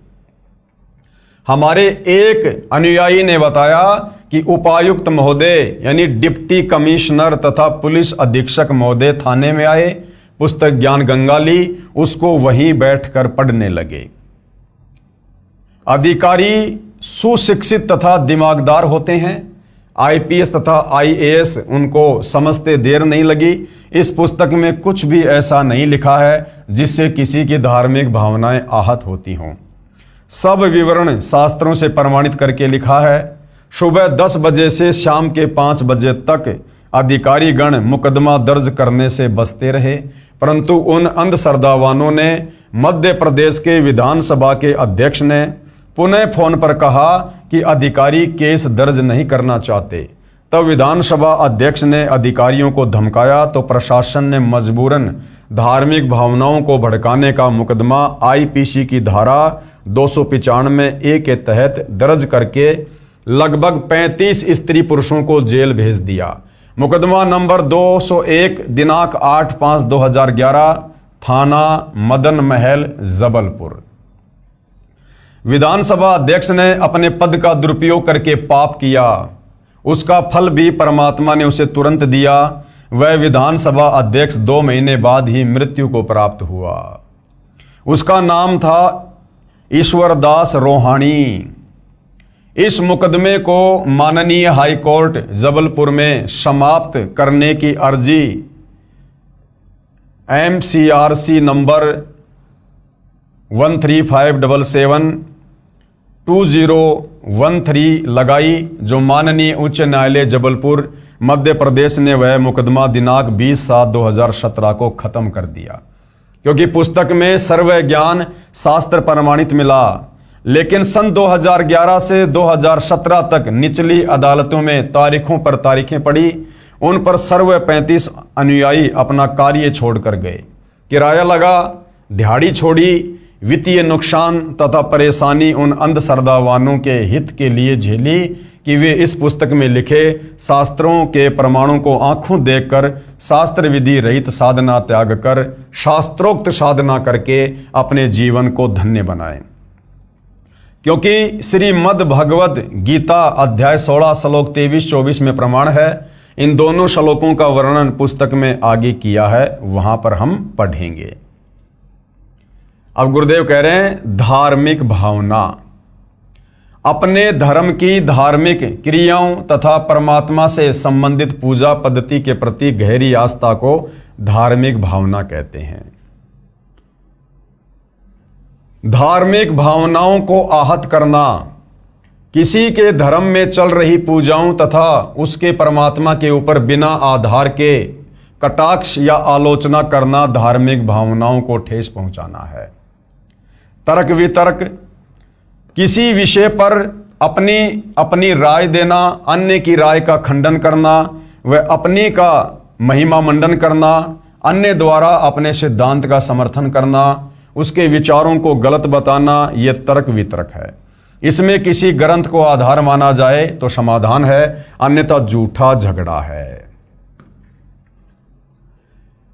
हमारे एक अनुयायी ने बताया कि उपायुक्त महोदय यानी डिप्टी कमिश्नर तथा पुलिस अधीक्षक महोदय थाने में आए, पुस्तक ज्ञान गंगा ली, उसको वहीं बैठकर पढ़ने लगे। अधिकारी सुशिक्षित तथा दिमागदार होते हैं, आईपीएस तथा आईएएस, उनको समझते देर नहीं लगी। इस पुस्तक में कुछ भी ऐसा नहीं लिखा है जिससे किसी की धार्मिक भावनाएं आहत होती हों। सब विवरण शास्त्रों से प्रमाणित करके लिखा है। सुबह 10 बजे से शाम के 5 बजे तक अधिकारीगण मुकदमा दर्ज करने से बचते रहे, परंतु उन अंधश्रद्धावानों ने मध्य प्रदेश के विधानसभा के अध्यक्ष ने पुनः फोन पर कहा कि अधिकारी केस दर्ज नहीं करना चाहते। तब विधानसभा अध्यक्ष ने अधिकारियों को धमकाया तो प्रशासन ने मजबूरन धार्मिक भावनाओं को भड़काने का मुकदमा आईपीसी की धारा 295A के तहत दर्ज करके लगभग 35 स्त्री पुरुषों को जेल भेज दिया। मुकदमा नंबर 201 दिनांक 8/5/2011, थाना मदन महल जबलपुर। विधानसभा अध्यक्ष ने अपने पद का दुरुपयोग करके पाप किया, उसका फल भी परमात्मा ने उसे तुरंत दिया। वह विधानसभा अध्यक्ष 2 महीने बाद ही मृत्यु को प्राप्त हुआ। उसका नाम था ईश्वरदास रोहाणी। इस मुकदमे को माननीय हाई कोर्ट जबलपुर में समाप्त करने की अर्जी MCRC नंबर 13577/2013 लगाई, जो माननीय उच्च न्यायालय जबलपुर मध्य प्रदेश ने वह मुकदमा दिनांक 20/7/2017 को खत्म कर दिया, क्योंकि पुस्तक में सर्व ज्ञान शास्त्र प्रमाणित मिला। लेकिन सन 2011 से 2017 तक निचली अदालतों में तारीखों पर तारीखें पड़ी, उन पर सर्व 35 अनुयायी अपना कार्य छोड़कर गए। किराया लगा, दिहाड़ी छोड़ी, वित्तीय नुकसान तथा परेशानी उन अंधश्रद्धावानों के हित के लिए झेली कि वे इस पुस्तक में लिखे शास्त्रों के प्रमाणों को आंखों देखकर शास्त्र विधि रहित साधना त्याग कर शास्त्रोक्त साधना करके अपने जीवन को धन्य बनाएं। क्योंकि श्रीमद् भगवद गीता अध्याय 16 श्लोक 23-24 में प्रमाण है। इन दोनों श्लोकों का वर्णन पुस्तक में आगे किया है, वहां पर हम पढ़ेंगे। अब गुरुदेव कह रहे हैं धार्मिक भावना। अपने धर्म की धार्मिक क्रियाओं तथा परमात्मा से संबंधित पूजा पद्धति के प्रति गहरी आस्था को धार्मिक भावना कहते हैं। धार्मिक भावनाओं को आहत करना, किसी के धर्म में चल रही पूजाओं तथा उसके परमात्मा के ऊपर बिना आधार के कटाक्ष या आलोचना करना धार्मिक भावनाओं को ठेस पहुंचाना है। तर्क वितर्क, किसी विषय पर अपनी राय देना, अन्य की राय का खंडन करना व अपनी का महिमा मंडन करना, अन्य द्वारा अपने सिद्धांत का समर्थन करना, उसके विचारों को गलत बताना, यह तर्क वितर्क है। इसमें किसी ग्रंथ को आधार माना जाए तो समाधान है, अन्यथा झूठा झगड़ा है।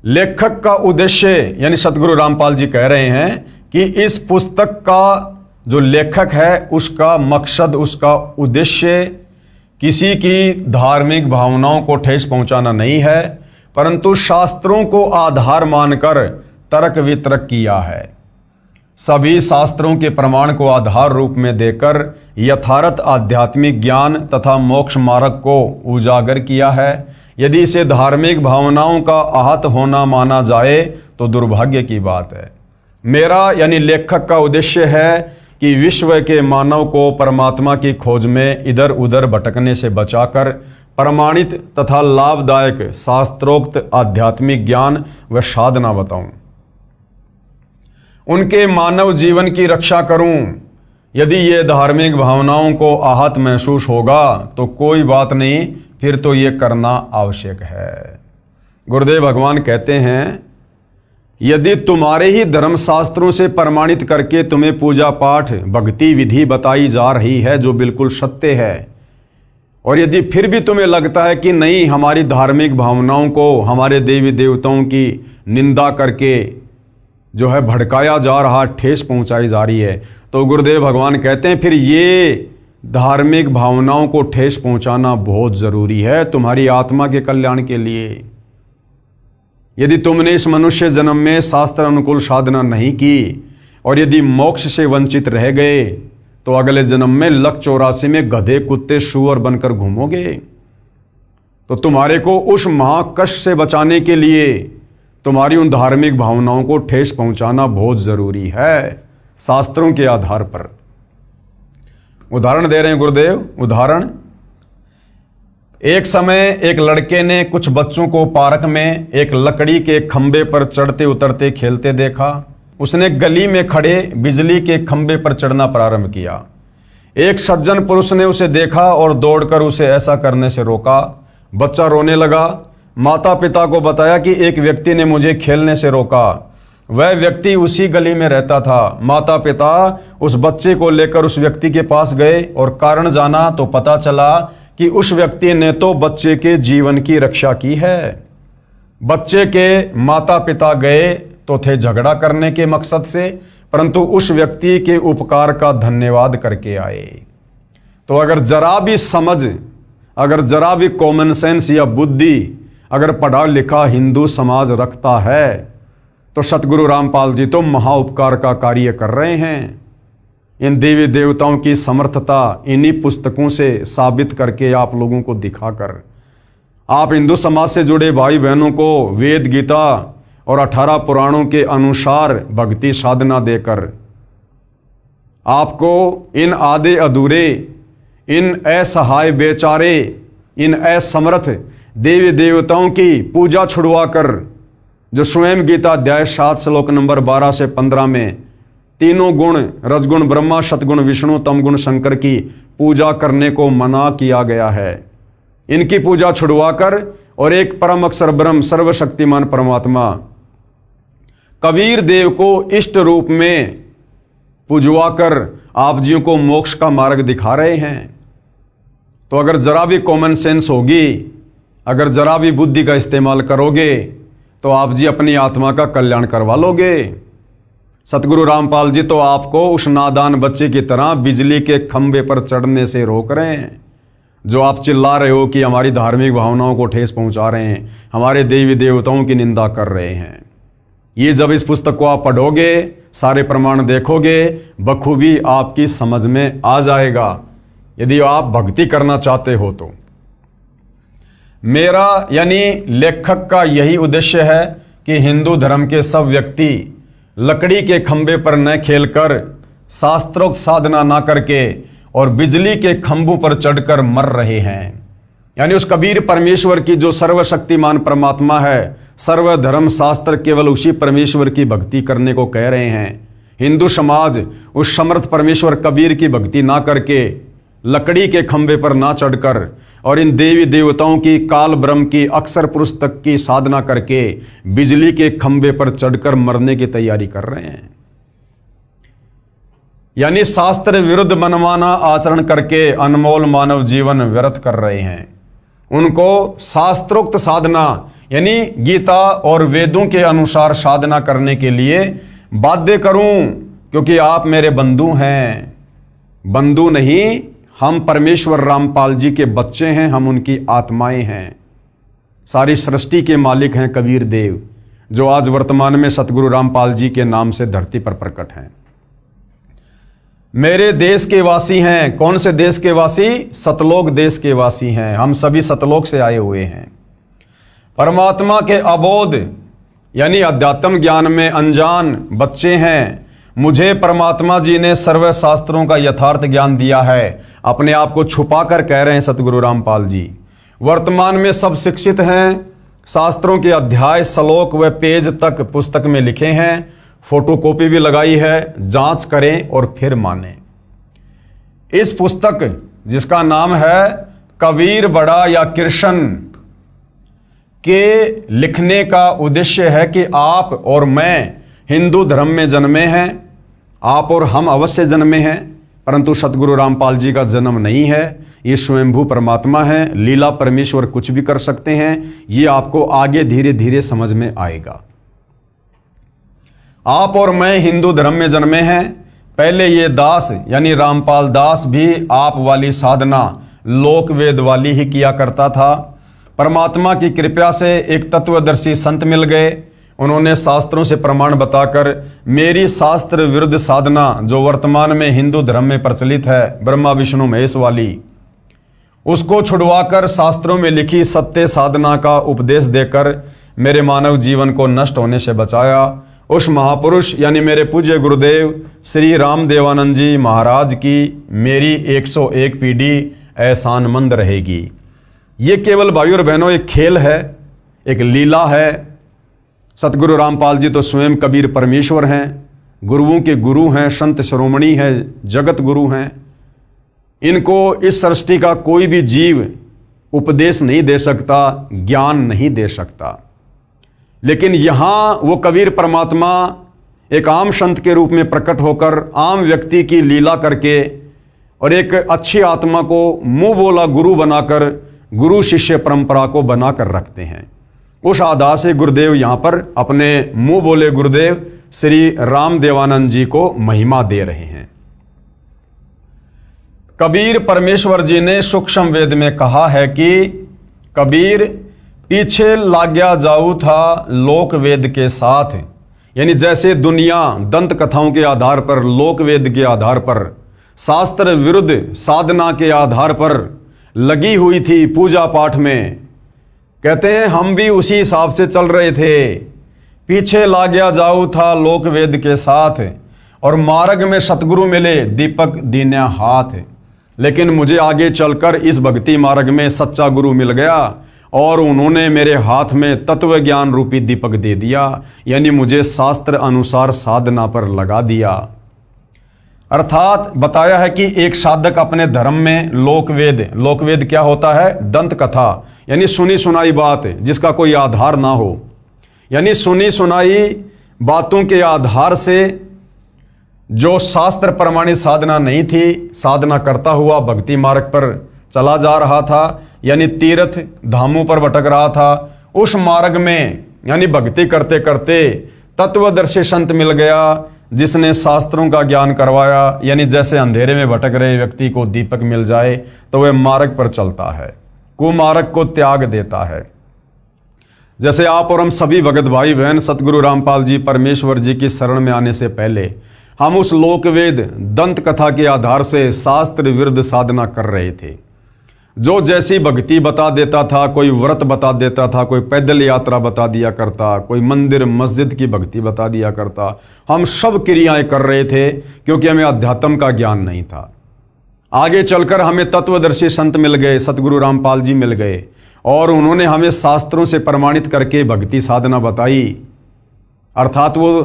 लेखक का उद्देश्य, यानी सतगुरु रामपाल जी कह रहे हैं कि इस पुस्तक का जो लेखक है उसका मकसद, उसका उद्देश्य किसी की धार्मिक भावनाओं को ठेस पहुंचाना नहीं है, परंतु शास्त्रों को आधार मानकर तर्क वितर्क किया है। सभी शास्त्रों के प्रमाण को आधार रूप में देकर यथार्थ आध्यात्मिक ज्ञान तथा मोक्ष मार्ग को उजागर किया है। यदि इसे धार्मिक भावनाओं का आहत होना माना जाए तो दुर्भाग्य की बात है। मेरा यानी लेखक का उद्देश्य है कि विश्व के मानव को परमात्मा की खोज में इधर उधर भटकने से बचाकर प्रमाणित तथा लाभदायक शास्त्रोक्त आध्यात्मिक ज्ञान व साधना बताऊं, उनके मानव जीवन की रक्षा करूं। यदि ये धार्मिक भावनाओं को आहत महसूस होगा तो कोई बात नहीं, फिर तो ये करना आवश्यक है। गुरुदेव भगवान कहते हैं, यदि तुम्हारे ही धर्मशास्त्रों से प्रमाणित करके तुम्हें पूजा पाठ भक्ति विधि बताई जा रही है जो बिल्कुल सत्य है, और यदि फिर भी तुम्हें लगता है कि नहीं, हमारी धार्मिक भावनाओं को हमारे देवी देवताओं की निंदा करके जो है भड़काया जा रहा, ठेस पहुंचाई जा रही है, तो गुरुदेव भगवान कहते हैं फिर ये धार्मिक भावनाओं को ठेस पहुंचाना बहुत जरूरी है तुम्हारी आत्मा के कल्याण के लिए। यदि तुमने इस मनुष्य जन्म में शास्त्र अनुकूल साधना नहीं की और यदि मोक्ष से वंचित रह गए तो अगले जन्म में लक 84 में गधे कुत्ते सूअर बनकर घूमोगे। तो तुम्हारे को उस महाकष्ट से बचाने के लिए तुम्हारी उन धार्मिक भावनाओं को ठेस पहुंचाना बहुत जरूरी है, शास्त्रों के आधार पर। उदाहरण दे रहे हैं गुरुदेव। उदाहरण, एक समय एक लड़के ने कुछ बच्चों को पार्क में एक लकड़ी के खंबे पर चढ़ते उतरते खेलते देखा। उसने गली में खड़े बिजली के खंबे पर चढ़ना प्रारंभ किया। एक सज्जन पुरुष ने उसे देखा और दौड़कर उसे ऐसा करने से रोका। बच्चा रोने लगा। माता पिता को बताया कि एक व्यक्ति ने मुझे खेलने से रोका। वह व्यक्ति उसी गली में रहता था। माता पिता उस बच्चे को लेकर उस व्यक्ति के पास गए और कारण जाना तो पता चला कि उस व्यक्ति ने तो बच्चे के जीवन की रक्षा की है। बच्चे के माता पिता गए तो थे झगड़ा करने के मकसद से, परंतु उस व्यक्ति के उपकार का धन्यवाद करके आए। तो अगर जरा भी समझ, अगर जरा भी कॉमन सेंस या बुद्धि अगर पढ़ा लिखा हिंदू समाज रखता है तो सतगुरु रामपाल जी तो महाउपकार का कार्य कर रहे हैं। इन देवी देवताओं की समर्थता इन्हीं पुस्तकों से साबित करके आप लोगों को दिखाकर, आप हिंदू समाज से जुड़े भाई बहनों को वेद गीता और 18 पुराणों के अनुसार भक्ति साधना देकर आपको इन आधे अधूरे, इन असहाय बेचारे, इन असमर्थ देवी देवताओं की पूजा छुड़वाकर, जो स्वयं गीता अध्याय 7 श्लोक नंबर 12 से 15 में तीनों गुण रजगुण ब्रह्मा, सतगुण विष्णु, तमगुण शंकर की पूजा करने को मना किया गया है, इनकी पूजा छुड़वाकर और एक परम अक्षर ब्रह्म सर्वशक्तिमान परमात्मा कबीर देव को इष्ट रूप में पूजवाकर आप जियों को मोक्ष का मार्ग दिखा रहे हैं। तो अगर जरा भी कॉमन सेंस होगी, अगर जरा भी बुद्धि का इस्तेमाल करोगे तो आप जी अपनी आत्मा का कल्याण करवा लोगे। सतगुरु रामपाल जी तो आपको उस नादान बच्चे की तरह बिजली के खंबे पर चढ़ने से रोक रहे हैं, जो आप चिल्ला रहे हो कि हमारी धार्मिक भावनाओं को ठेस पहुंचा रहे हैं, हमारे देवी देवताओं की निंदा कर रहे हैं। ये जब इस पुस्तक को आप पढ़ोगे सारे प्रमाण देखोगे, बखूबी आपकी समझ में आ जाएगा, यदि आप भक्ति करना चाहते हो तो। मेरा यानी लेखक का यही उद्देश्य है कि हिंदू धर्म के सब व्यक्ति लकड़ी के खंभे पर न खेलकर, शास्त्रोक्त साधना ना करके और बिजली के खंभों पर चढ़कर मर रहे हैं। यानी उस कबीर परमेश्वर की जो सर्वशक्तिमान परमात्मा है, सर्वधर्म शास्त्र केवल उसी परमेश्वर की भक्ति करने को कह रहे हैं। हिंदू समाज उस समर्थ परमेश्वर कबीर की भक्ति ना करके, लकड़ी के खंभे पर ना चढ़कर और इन देवी देवताओं की, काल ब्रह्म की, अक्षर पुरुष तक की साधना करके बिजली के खंभे पर चढ़कर मरने की तैयारी कर रहे हैं। यानी शास्त्र विरुद्ध मनमाना आचरण करके अनमोल मानव जीवन व्यर्थ कर रहे हैं। उनको शास्त्रोक्त साधना यानी गीता और वेदों के अनुसार साधना करने के लिए बाध्य करूं, क्योंकि आप मेरे बंधु हैं। बंधु नहीं, हम परमेश्वर रामपाल जी के बच्चे हैं, हम उनकी आत्माएं हैं। सारी सृष्टि के मालिक हैं कबीर देव, जो आज वर्तमान में सतगुरु रामपाल जी के नाम से धरती पर प्रकट हैं। मेरे देश के वासी हैं। कौन से देश के वासी? सतलोक देश के वासी हैं। हम सभी सतलोक से आए हुए हैं। परमात्मा के अबोध यानी अध्यात्म ज्ञान में अनजान बच्चे हैं। मुझे परमात्मा जी ने सर्व शास्त्रों का यथार्थ ज्ञान दिया है। अपने आप को छुपा कर कह रहे हैं सतगुरु रामपाल जी। वर्तमान में सब शिक्षित हैं। शास्त्रों के अध्याय, श्लोक व पेज तक पुस्तक में लिखे हैं। फोटोकॉपी भी लगाई है। जांच करें और फिर मानें। इस पुस्तक जिसका नाम है कबीर बड़ा या कृष्ण के लिखने का उद्देश्य है कि आप और मैं हिंदू धर्म में जन्मे हैं। आप और हम अवश्य जन्मे हैं, परंतु सतगुरु रामपाल जी का जन्म नहीं है। ये स्वयंभू परमात्मा है। लीला परमेश्वर कुछ भी कर सकते हैं। ये आपको आगे धीरे धीरे समझ में आएगा। आप और मैं हिंदू धर्म में जन्मे हैं। पहले ये दास यानी रामपाल दास भी आप वाली साधना लोक वेद वाली ही किया करता था। परमात्मा की कृपा से एक तत्वदर्शी संत मिल गए। उन्होंने शास्त्रों से प्रमाण बताकर मेरी शास्त्र विरुद्ध साधना, जो वर्तमान में हिंदू धर्म में प्रचलित है, ब्रह्मा विष्णु महेश वाली, उसको छुड़वाकर शास्त्रों में लिखी सत्य साधना का उपदेश देकर मेरे मानव जीवन को नष्ट होने से बचाया। उस महापुरुष यानी मेरे पूज्य गुरुदेव श्री राम देवानंद जी महाराज की मेरी 101 पीढ़ी एहसानमंद रहेगी। ये केवल भाइयों और बहनों एक खेल है, एक लीला है। सतगुरु रामपाल जी तो स्वयं कबीर परमेश्वर हैं, गुरुओं के गुरु हैं, संत शिरोमणि हैं, जगत गुरु हैं। इनको इस सृष्टि का कोई भी जीव उपदेश नहीं दे सकता, ज्ञान नहीं दे सकता। लेकिन यहाँ वो कबीर परमात्मा एक आम संत के रूप में प्रकट होकर आम व्यक्ति की लीला करके और एक अच्छी आत्मा को मुंह बोला गुरु बनाकर गुरु शिष्य परंपरा को बनाकर रखते हैं। उस आधार से गुरुदेव यहाँ पर अपने मुंह बोले गुरुदेव श्री राम देवानंद जी को महिमा दे रहे हैं। कबीर परमेश्वर जी ने सूक्ष्म वेद में कहा है कि कबीर पीछे लाग्या जाऊ था लोक वेद के साथ। यानी जैसे दुनिया दंत कथाओं के आधार पर, लोक वेद के आधार पर, शास्त्र विरुद्ध साधना के आधार पर लगी हुई थी पूजा पाठ में, कहते हैं हम भी उसी हिसाब से चल रहे थे। पीछे लाग्या जाऊ था लोक वेद के साथ और मार्ग में सतगुरु मिले दीपक दीन्या हाथ। लेकिन मुझे आगे चलकर इस भक्ति मार्ग में सच्चा गुरु मिल गया और उन्होंने मेरे हाथ में तत्व ज्ञान रूपी दीपक दे दिया। यानी मुझे शास्त्र अनुसार साधना पर लगा दिया। अर्थात बताया है कि एक साधक अपने धर्म में लोकवेद क्या होता है? दंत कथा, यानी सुनी सुनाई बात जिसका कोई आधार ना हो। यानी सुनी सुनाई बातों के आधार से जो शास्त्र प्रमाणित साधना नहीं थी, साधना करता हुआ भक्ति मार्ग पर चला जा रहा था, यानी तीर्थ धामों पर भटक रहा था। उस मार्ग में यानी भक्ति करते करते तत्वदर्शी संत मिल गया जिसने शास्त्रों का ज्ञान करवाया। यानी जैसे अंधेरे में भटक रहे व्यक्ति को दीपक मिल जाए तो वह मार्ग पर चलता है, कुमार्ग को त्याग देता है। जैसे आप और हम सभी भगत भाई बहन सतगुरु रामपाल जी परमेश्वर जी की शरण में आने से पहले हम उस लोकवेद दंत कथा के आधार से शास्त्र विरुद्ध साधना कर रहे थे। जो जैसी भक्ति बता देता था, कोई व्रत बता देता था, कोई पैदल यात्रा बता दिया करता, कोई मंदिर मस्जिद की भक्ति बता दिया करता। हम सब क्रियाएं कर रहे थे क्योंकि हमें अध्यात्म का ज्ञान नहीं था। आगे चलकर हमें तत्वदर्शी संत मिल गए, सतगुरु रामपाल जी मिल गए और उन्होंने हमें शास्त्रों से प्रमाणित करके भक्ति साधना बताई। अर्थात वो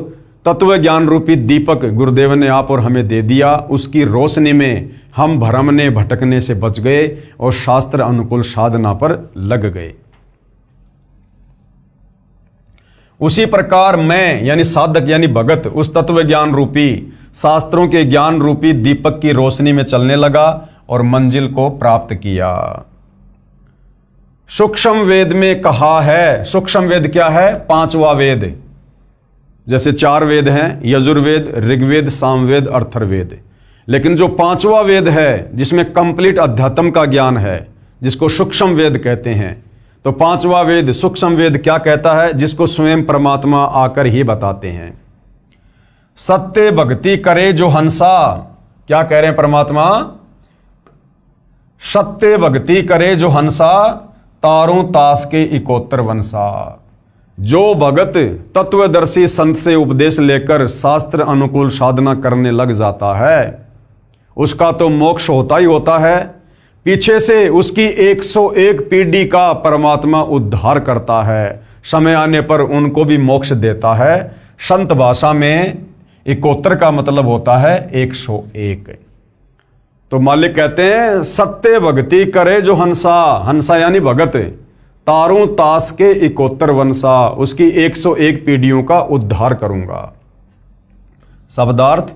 तत्व ज्ञान रूपी दीपक गुरुदेव ने आप और हमें दे दिया। उसकी रोशनी में हम भ्रमने भटकने से बच गए और शास्त्र अनुकूल साधना पर लग गए। उसी प्रकार मैं यानी साधक यानी भगत उस तत्व ज्ञान रूपी शास्त्रों के ज्ञान रूपी दीपक की रोशनी में चलने लगा और मंजिल को प्राप्त किया। सूक्ष्म वेद में कहा है, सूक्ष्म वेद क्या है? पांचवा वेद। जैसे 4 वेद हैं, यजुर्वेद, ऋग्वेद, सामवेद, अथर्ववेद। लेकिन जो पांचवा वेद है जिसमें कंप्लीट अध्यात्म का ज्ञान है, जिसको सूक्ष्म वेद कहते हैं, तो पांचवा वेद सूक्ष्म वेद क्या कहता है? जिसको स्वयं परमात्मा आकर ही बताते हैं। सत्य भक्ति करे जो हंसा, क्या कह रहे हैं परमात्मा? सत्य भक्ति करे जो हंसा, तारों तास के इकोत्तर वंशा। जो भगत तत्वदर्शी संत से उपदेश लेकर शास्त्र अनुकूल साधना करने लग जाता है उसका तो मोक्ष होता ही होता है। पीछे से उसकी 101 पीढ़ी का परमात्मा उद्धार करता है। समय आने पर उनको भी मोक्ष देता है। संत भाषा में इकोत्तर का मतलब होता है 101। तो मालिक कहते हैं सत्य भक्ति करे जो हंसा, हंसा यानी भगत, तारों तास के इकोत्तर वंशा, उसकी 101 पीढ़ियों का उद्धार करूंगा। शब्दार्थ,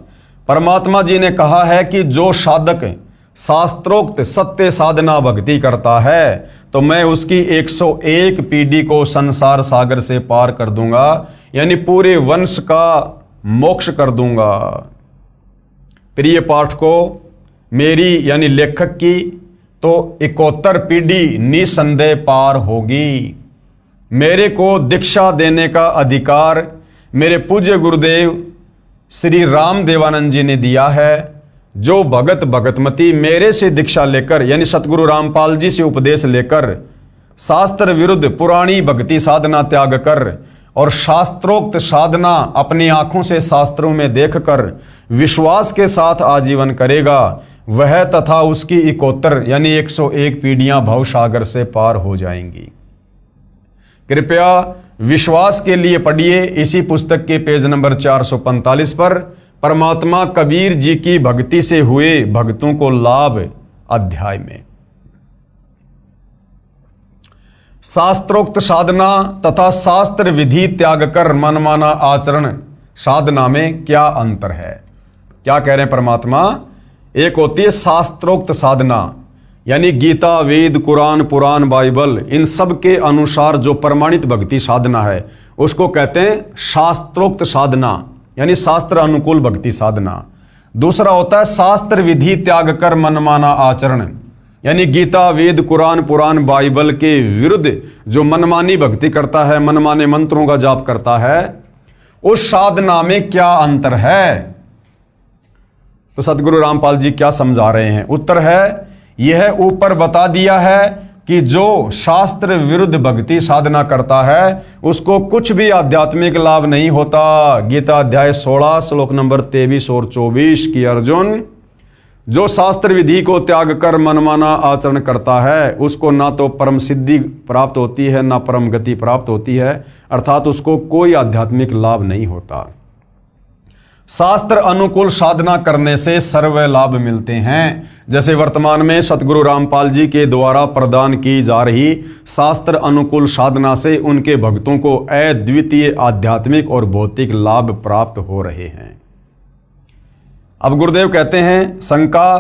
परमात्मा जी ने कहा है कि जो साधक शास्त्रोक्त सत्य साधना भक्ति करता है तो मैं उसकी 101 पीढ़ी को संसार सागर से पार कर दूंगा, यानी पूरे वंश का मोक्ष कर दूंगा। प्रिय पाठकों, मेरी यानी लेखक की तो 71 पीढ़ी निसंदेह पार होगी। मेरे को दीक्षा देने का अधिकार मेरे पूज्य गुरुदेव श्री राम देवानंद जी ने दिया है। जो भगत भगतमती मेरे से दीक्षा लेकर यानी सतगुरु रामपाल जी से उपदेश लेकर शास्त्र विरुद्ध पुरानी भक्ति साधना त्याग कर और शास्त्रोक्त साधना अपनी आंखों से शास्त्रों में देखकर विश्वास के साथ आजीवन करेगा, वह तथा उसकी इकोत्तर यानी 101 पीढ़ियां भवसागर से पार हो जाएंगी। कृपया विश्वास के लिए पढ़िए इसी पुस्तक के पेज नंबर 445 पर परमात्मा कबीर जी की भक्ति से हुए भक्तों को लाभ अध्याय में। शास्त्रोक्त साधना तथा शास्त्र विधि त्याग कर मनमाना आचरण साधना में क्या अंतर है? क्या कह रहे हैं परमात्मा? एक होती है शास्त्रोक्त साधना, यानी गीता, वेद, कुरान, पुराण, बाइबल, इन सब के अनुसार जो प्रमाणित भक्ति साधना है उसको कहते हैं शास्त्रोक्त साधना, यानी शास्त्र अनुकूल भक्ति साधना। दूसरा होता है शास्त्र विधि त्याग कर मनमाना आचरण, यानी गीता, वेद, कुरान, पुराण, बाइबल के विरुद्ध जो मनमानी भक्ति करता है, मनमाने मंत्रों का जाप करता है, उस साधना में क्या अंतर है? तो सतगुरु रामपाल जी क्या समझा रहे हैं? उत्तर है यह ऊपर बता दिया है कि जो शास्त्र विरुद्ध भक्ति साधना करता है उसको कुछ भी आध्यात्मिक लाभ नहीं होता। गीता अध्याय 16 श्लोक नंबर 23 और 24 की अर्जुन, जो शास्त्र विधि को त्याग कर मनमाना आचरण करता है उसको ना तो परम सिद्धि प्राप्त होती है ना परम गति प्राप्त होती है, अर्थात उसको कोई आध्यात्मिक लाभ नहीं होता। शास्त्र अनुकूल साधना करने से सर्व लाभ मिलते हैं। जैसे वर्तमान में सतगुरु रामपाल जी के द्वारा प्रदान की जा रही शास्त्र अनुकूल साधना से उनके भक्तों को अद्वितीय आध्यात्मिक और भौतिक लाभ प्राप्त हो रहे हैं। अब गुरुदेव कहते हैं शंका,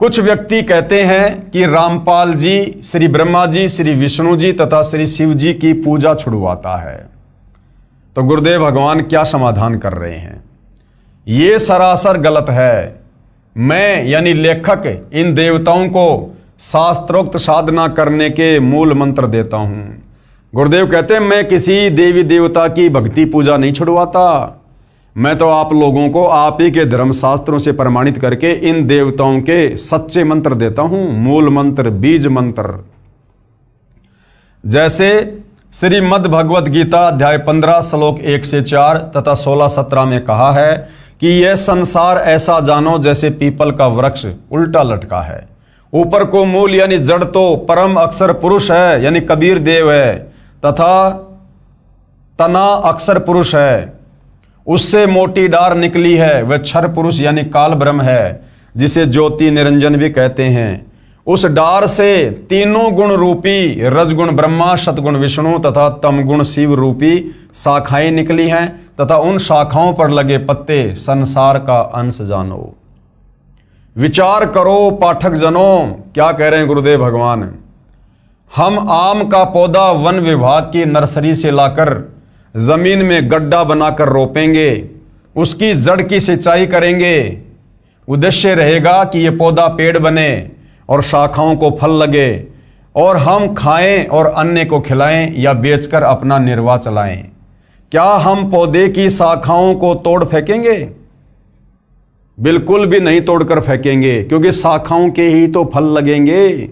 कुछ व्यक्ति कहते हैं कि रामपाल जी श्री ब्रह्मा जी, श्री विष्णु जी तथा श्री शिव जी की पूजा छुड़वाता है। तो गुरुदेव भगवान क्या समाधान कर रहे हैं? ये सरासर गलत है। मैं यानी लेखक इन देवताओं को शास्त्रोक्त साधना करने के मूल मंत्र देता हूं। गुरुदेव कहते हैं मैं किसी देवी देवता की भक्ति पूजा नहीं छुड़वाता, मैं तो आप लोगों को आप ही के धर्मशास्त्रों से प्रमाणित करके इन देवताओं के सच्चे मंत्र देता हूं, मूल मंत्र, बीज मंत्र। जैसे श्रीमद् भगवद गीता अध्याय 15 श्लोक 1 से 4 तथा 16-17 में कहा है कि यह संसार ऐसा जानो जैसे पीपल का वृक्ष उल्टा लटका है, ऊपर को मूल यानी जड़ तो परम अक्षर पुरुष है यानी कबीर देव है, तथा तना अक्षर पुरुष है, उससे मोटी डार निकली है वह क्षर पुरुष यानी काल ब्रह्म है, जिसे ज्योति निरंजन भी कहते हैं। उस डार से तीनों गुण रूपी रजगुण ब्रह्मा, सतगुण विष्णु तथा तमगुण शिव रूपी शाखाएं निकली हैं, तथा उन शाखाओं पर लगे पत्ते संसार का अंश जानो। विचार करो पाठक जनों, क्या कह रहे हैं गुरुदेव भगवान। हम आम का पौधा वन विभाग की नर्सरी से लाकर जमीन में गड्ढा बनाकर रोपेंगे, उसकी जड़ की सिंचाई करेंगे। उद्देश्य रहेगा कि यह पौधा पेड़ बने और शाखाओं को फल लगे और हम खाएं और अन्य को खिलाएं या बेचकर अपना निर्वाह चलाएं। क्या हम पौधे की शाखाओं को तोड़ फेंकेंगे? बिल्कुल भी नहीं तोड़कर फेंकेंगे, क्योंकि शाखाओं के ही तो फल लगेंगे।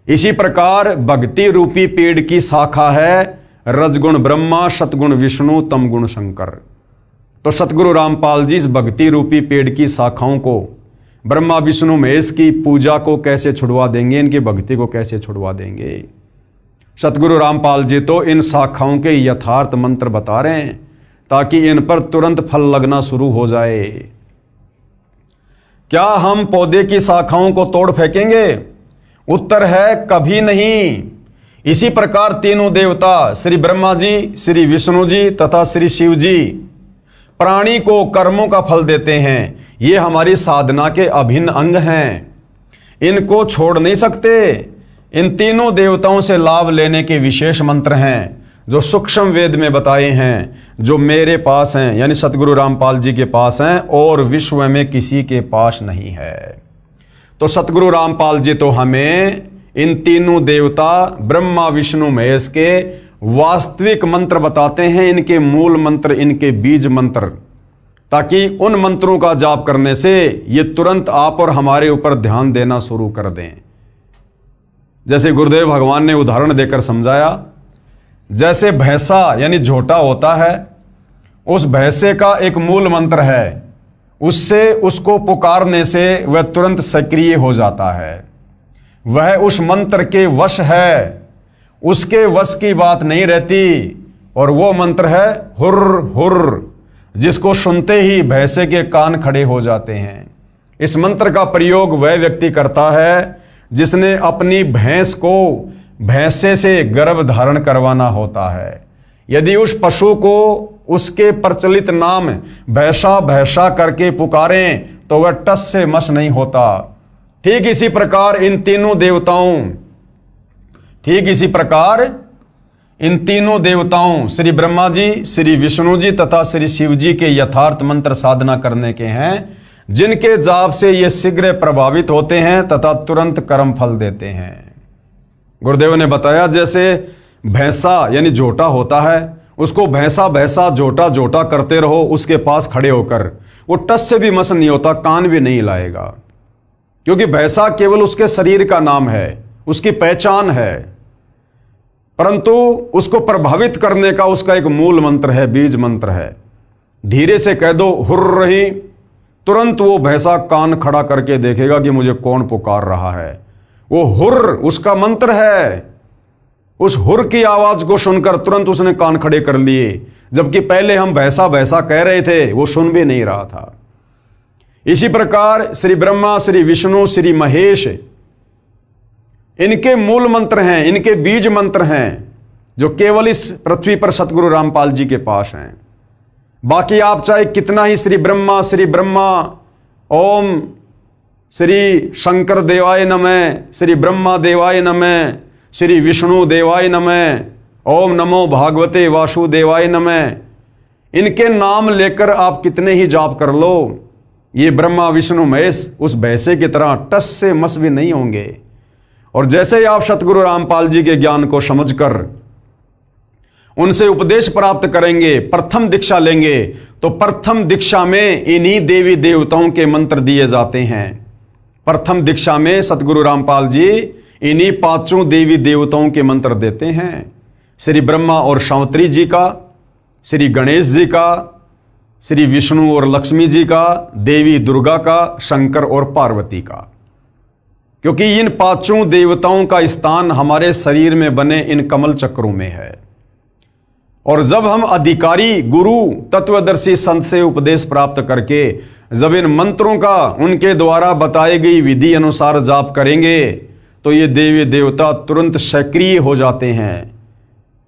इसी प्रकार भक्ति रूपी पेड़ की शाखा है रजगुण ब्रह्मा, सतगुण विष्णु, तमगुण शंकर। तो सतगुरु रामपाल जी इस भक्ति रूपी पेड़ की शाखाओं को, ब्रह्मा विष्णु महेश की पूजा को कैसे छुड़वा देंगे, इनकी भक्ति को कैसे छुड़वा देंगे। सतगुरु रामपाल जी तो इन शाखाओं के यथार्थ मंत्र बता रहे हैं ताकि इन पर तुरंत फल लगना शुरू हो जाए। क्या हम पौधे की शाखाओं को तोड़ फेंकेंगे? उत्तर है कभी नहीं। इसी प्रकार तीनों देवता श्री ब्रह्मा जी, श्री विष्णु जी तथा श्री शिव जी प्राणी को कर्मों का फल देते हैं। ये हमारी साधना के अभिन्न अंग हैं, इनको छोड़ नहीं सकते। इन तीनों देवताओं से लाभ लेने के विशेष मंत्र हैं जो सूक्ष्म वेद में बताए हैं, जो मेरे पास हैं यानी सतगुरु रामपाल जी के पास हैं और विश्व में किसी के पास नहीं है। तो सतगुरु रामपाल जी तो हमें इन तीनों देवता ब्रह्मा विष्णु महेश के वास्तविक मंत्र बताते हैं, इनके मूल मंत्र, इनके बीज मंत्र, ताकि उन मंत्रों का जाप करने से ये तुरंत आप और हमारे ऊपर ध्यान देना शुरू कर दें। जैसे गुरुदेव भगवान ने उदाहरण देकर समझाया, जैसे भैंसा यानी झोटा होता है, उस भैंसे का एक मूल मंत्र है, उससे उसको पुकारने से वह तुरंत सक्रिय हो जाता है। वह उस मंत्र के वश है, उसके वश की बात नहीं रहती। और वो मंत्र है हुर्र हुर्र, जिसको सुनते ही भैंसे के कान खड़े हो जाते हैं। इस मंत्र का प्रयोग वह व्यक्ति करता है जिसने अपनी भैंस को भैंसे से गर्भ धारण करवाना होता है। यदि उस पशु को उसके प्रचलित नाम भैंसा भैंसा करके पुकारें तो वह टस से मस नहीं होता। ठीक इसी प्रकार इन तीनों देवताओं श्री ब्रह्मा जी, श्री विष्णु जी तथा श्री शिव जी के यथार्थ मंत्र साधना करने के हैं, जिनके जाप से ये शीघ्र प्रभावित होते हैं तथा तुरंत कर्म फल देते हैं। गुरुदेव ने बताया जैसे भैंसा यानी झोटा होता है, उसको भैंसा भैंसा झोटा झोटा करते रहो उसके पास खड़े होकर, वो टस से भी मस नहीं होता, कान भी नहीं लाएगा, क्योंकि भैंसा केवल उसके शरीर का नाम है, उसकी पहचान है। परंतु उसको प्रभावित करने का उसका एक मूल मंत्र है, बीज मंत्र है। धीरे से कह दो हुर्र रही, तुरंत वो भैंसा कान खड़ा करके देखेगा कि मुझे कौन पुकार रहा है। वो हुर्र उसका मंत्र है। उस हुर्र की आवाज को सुनकर तुरंत उसने कान खड़े कर लिए, जबकि पहले हम भैंसा भैंसा कह रहे थे, वो सुन भी नहीं रहा था। इसी प्रकार श्री ब्रह्मा, श्री विष्णु, श्री महेश, इनके मूल मंत्र हैं, इनके बीज मंत्र हैं, जो केवल इस पृथ्वी पर सतगुरु रामपाल जी के पास हैं। बाकी आप चाहे कितना ही श्री ब्रह्मा ओम श्री शंकर देवाय नमः, श्री ब्रह्मा देवाय नमः, श्री विष्णु देवाय नमः, ओम नमो भागवते वासुदेवाय नमः, इनके नाम लेकर आप कितने ही जाप कर लो, ये ब्रह्मा विष्णु महेश उस भैंसे की तरह टस से मस भी नहीं होंगे। और जैसे ही आप सतगुरु रामपाल जी के ज्ञान को समझकर उनसे उपदेश प्राप्त करेंगे, प्रथम दीक्षा लेंगे, तो प्रथम दीक्षा में इन्हीं देवी देवताओं के मंत्र दिए जाते हैं। प्रथम दीक्षा में सतगुरु रामपाल जी इन्हीं पांचों देवी देवताओं के मंत्र देते हैं। श्री ब्रह्मा और शावत्री जी का, श्री गणेश जी का, श्री विष्णु और लक्ष्मी जी का, देवी दुर्गा का, शंकर और पार्वती का। क्योंकि इन पांचों देवताओं का स्थान हमारे शरीर में बने इन कमल चक्रों में है। और जब हम अधिकारी गुरु तत्वदर्शी संत से उपदेश प्राप्त करके जब इन मंत्रों का उनके द्वारा बताई गई विधि अनुसार जाप करेंगे तो ये देवी देवता तुरंत सक्रिय हो जाते हैं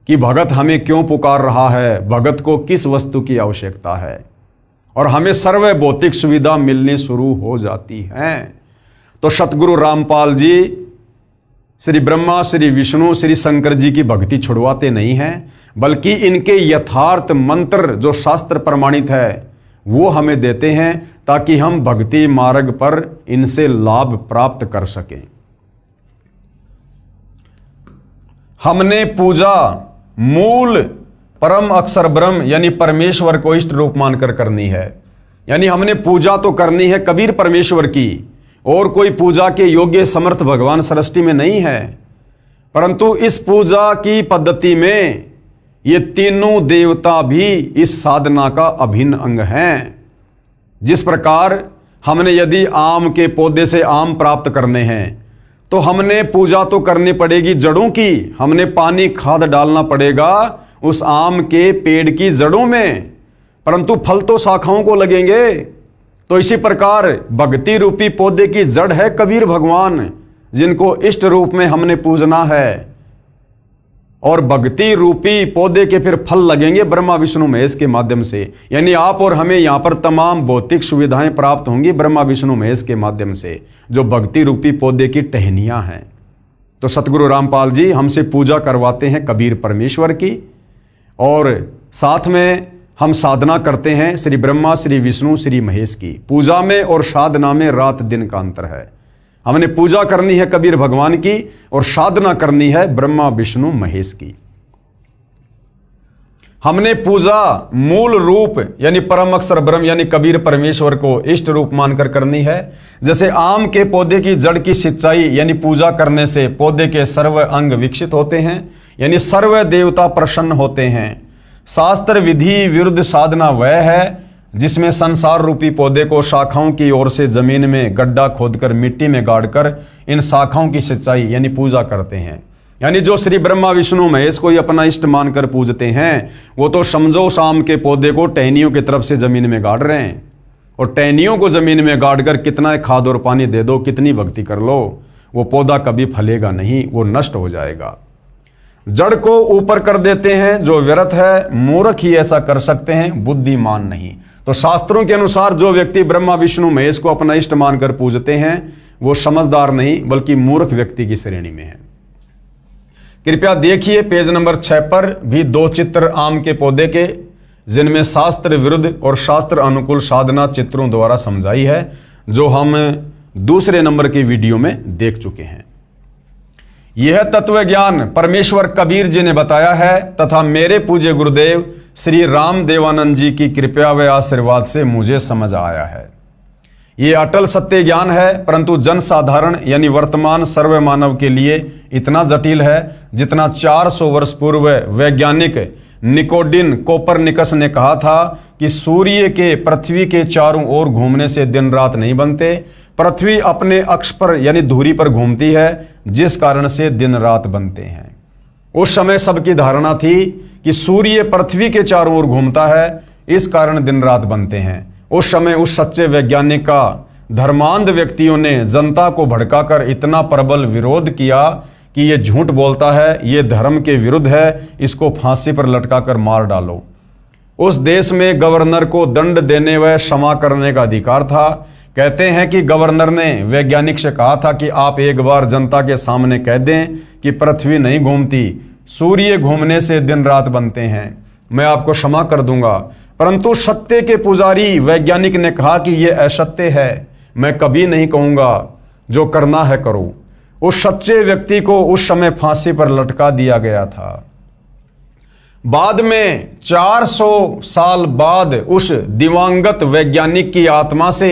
कि भगत हमें क्यों पुकार रहा है, भगत को किस वस्तु की आवश्यकता है, और हमें सर्व भौतिक सुविधा मिलनी शुरू हो जाती है। तो सतगुरु रामपाल जी श्री ब्रह्मा, श्री विष्णु, श्री शंकर जी की भक्ति छुड़वाते नहीं हैं, बल्कि इनके यथार्थ मंत्र जो शास्त्र प्रमाणित है वो हमें देते हैं ताकि हम भक्ति मार्ग पर इनसे लाभ प्राप्त कर सकें। हमने पूजा मूल परम अक्षर ब्रह्म यानी परमेश्वर को इष्ट रूप मानकर करनी है। यानी हमने पूजा तो करनी है कबीर परमेश्वर की, और कोई पूजा के योग्य समर्थ भगवान सृष्टि में नहीं है। परंतु इस पूजा की पद्धति में ये तीनों देवता भी इस साधना का अभिन्न अंग हैं। जिस प्रकार हमने यदि आम के पौधे से आम प्राप्त करने हैं तो हमने पूजा तो करनी पड़ेगी जड़ों की, हमने पानी खाद डालना पड़ेगा उस आम के पेड़ की जड़ों में, परंतु फल तो शाखाओं को लगेंगे। तो इसी प्रकार भक्ति रूपी पौधे की जड़ है कबीर भगवान, जिनको इष्ट रूप में हमने पूजना है, और भक्ति रूपी पौधे के फिर फल लगेंगे ब्रह्मा विष्णु महेश के माध्यम से। यानी आप और हमें यहाँ पर तमाम भौतिक सुविधाएं प्राप्त होंगी ब्रह्मा विष्णु महेश के माध्यम से, जो भक्ति रूपी पौधे की टहनियां हैं। तो सतगुरु रामपाल जी हमसे पूजा करवाते हैं कबीर परमेश्वर की, और साथ में हम साधना करते हैं श्री ब्रह्मा, श्री विष्णु, श्री महेश की। पूजा में और साधना में रात दिन का अंतर है। हमने पूजा करनी है कबीर भगवान की और साधना करनी है ब्रह्मा विष्णु महेश की। हमने पूजा मूल रूप यानी परम अक्षर ब्रह्म यानी कबीर परमेश्वर को इष्ट रूप मानकर करनी है। जैसे आम के पौधे की जड़ की सिंचाई यानी पूजा करने से पौधे के सर्व अंग विकसित होते हैं, यानी सर्व देवता प्रसन्न होते हैं। शास्त्र विधि विरुद्ध साधना वह है जिसमें संसार रूपी पौधे को शाखाओं की ओर से जमीन में गड्ढा खोदकर मिट्टी में गाड़कर इन शाखाओं की सिंचाई यानी पूजा करते हैं। यानी जो श्री ब्रह्मा विष्णु महेश को ही अपना इष्ट मानकर पूजते हैं, वो तो समझो शाम के पौधे को टहनियों की तरफ से जमीन में गाड़ रहे हैं, और टहनियों को जमीन में गाड़कर कितना खाद और पानी दे दो, कितनी भक्ति कर लो, वो पौधा कभी फलेगा नहीं, वो नष्ट हो जाएगा। जड़ को ऊपर कर देते हैं जो व्यर्थ है, मूर्ख ही ऐसा कर सकते हैं, बुद्धिमान नहीं। तो शास्त्रों के अनुसार जो व्यक्ति ब्रह्मा विष्णु महेश को अपना इष्ट मानकर पूजते हैं वो समझदार नहीं बल्कि मूर्ख व्यक्ति की श्रेणी में है। कृपया देखिए पेज नंबर 6 पर भी 2 चित्र आम के पौधे के, जिनमें शास्त्र विरुद्ध और शास्त्र अनुकूल साधना चित्रों द्वारा समझाई है, जो हम दूसरे नंबर की वीडियो में देख चुके हैं। यह तत्व ज्ञान परमेश्वर कबीर जी ने बताया है तथा मेरे पूज्य गुरुदेव श्री राम देवानंद जी की कृपा व आशीर्वाद से मुझे समझ आया है। ये अटल सत्य ज्ञान है, परंतु जनसाधारण यानी वर्तमान सर्व मानव के लिए इतना जटिल है जितना 400 वर्ष पूर्व वैज्ञानिक निकोडिन कोपरनिकस ने कहा था कि सूर्य के पृथ्वी के चारों ओर घूमने से दिन रात नहीं बनते, पृथ्वी अपने अक्ष पर यानी धुरी पर घूमती है, जिस कारण से दिन रात बनते हैं। उस समय सबकी धारणा थी कि सूर्य पृथ्वी के चारों ओर घूमता है, इस कारण दिन रात बनते हैं। उस समय उस सच्चे वैज्ञानिक का धर्मांध व्यक्तियों ने जनता को भड़काकर इतना प्रबल विरोध किया कि ये झूठ बोलता है, ये धर्म के विरुद्ध है, इसको फांसी पर लटकाकर मार डालो। उस देश में गवर्नर को दंड देने व क्षमा करने का अधिकार था। कहते हैं कि गवर्नर ने वैज्ञानिक से कहा था कि आप एक बार जनता के सामने कह दें कि पृथ्वी नहीं घूमती, सूर्य घूमने से दिन रात बनते हैं, मैं आपको क्षमा कर दूंगा। परंतु सत्य के पुजारी वैज्ञानिक ने कहा कि यह असत्य है, मैं कभी नहीं कहूंगा, जो करना है करो। उस सच्चे व्यक्ति को उस समय फांसी पर लटका दिया गया था। बाद में 400 साल बाद उस दिवंगत वैज्ञानिक की आत्मा से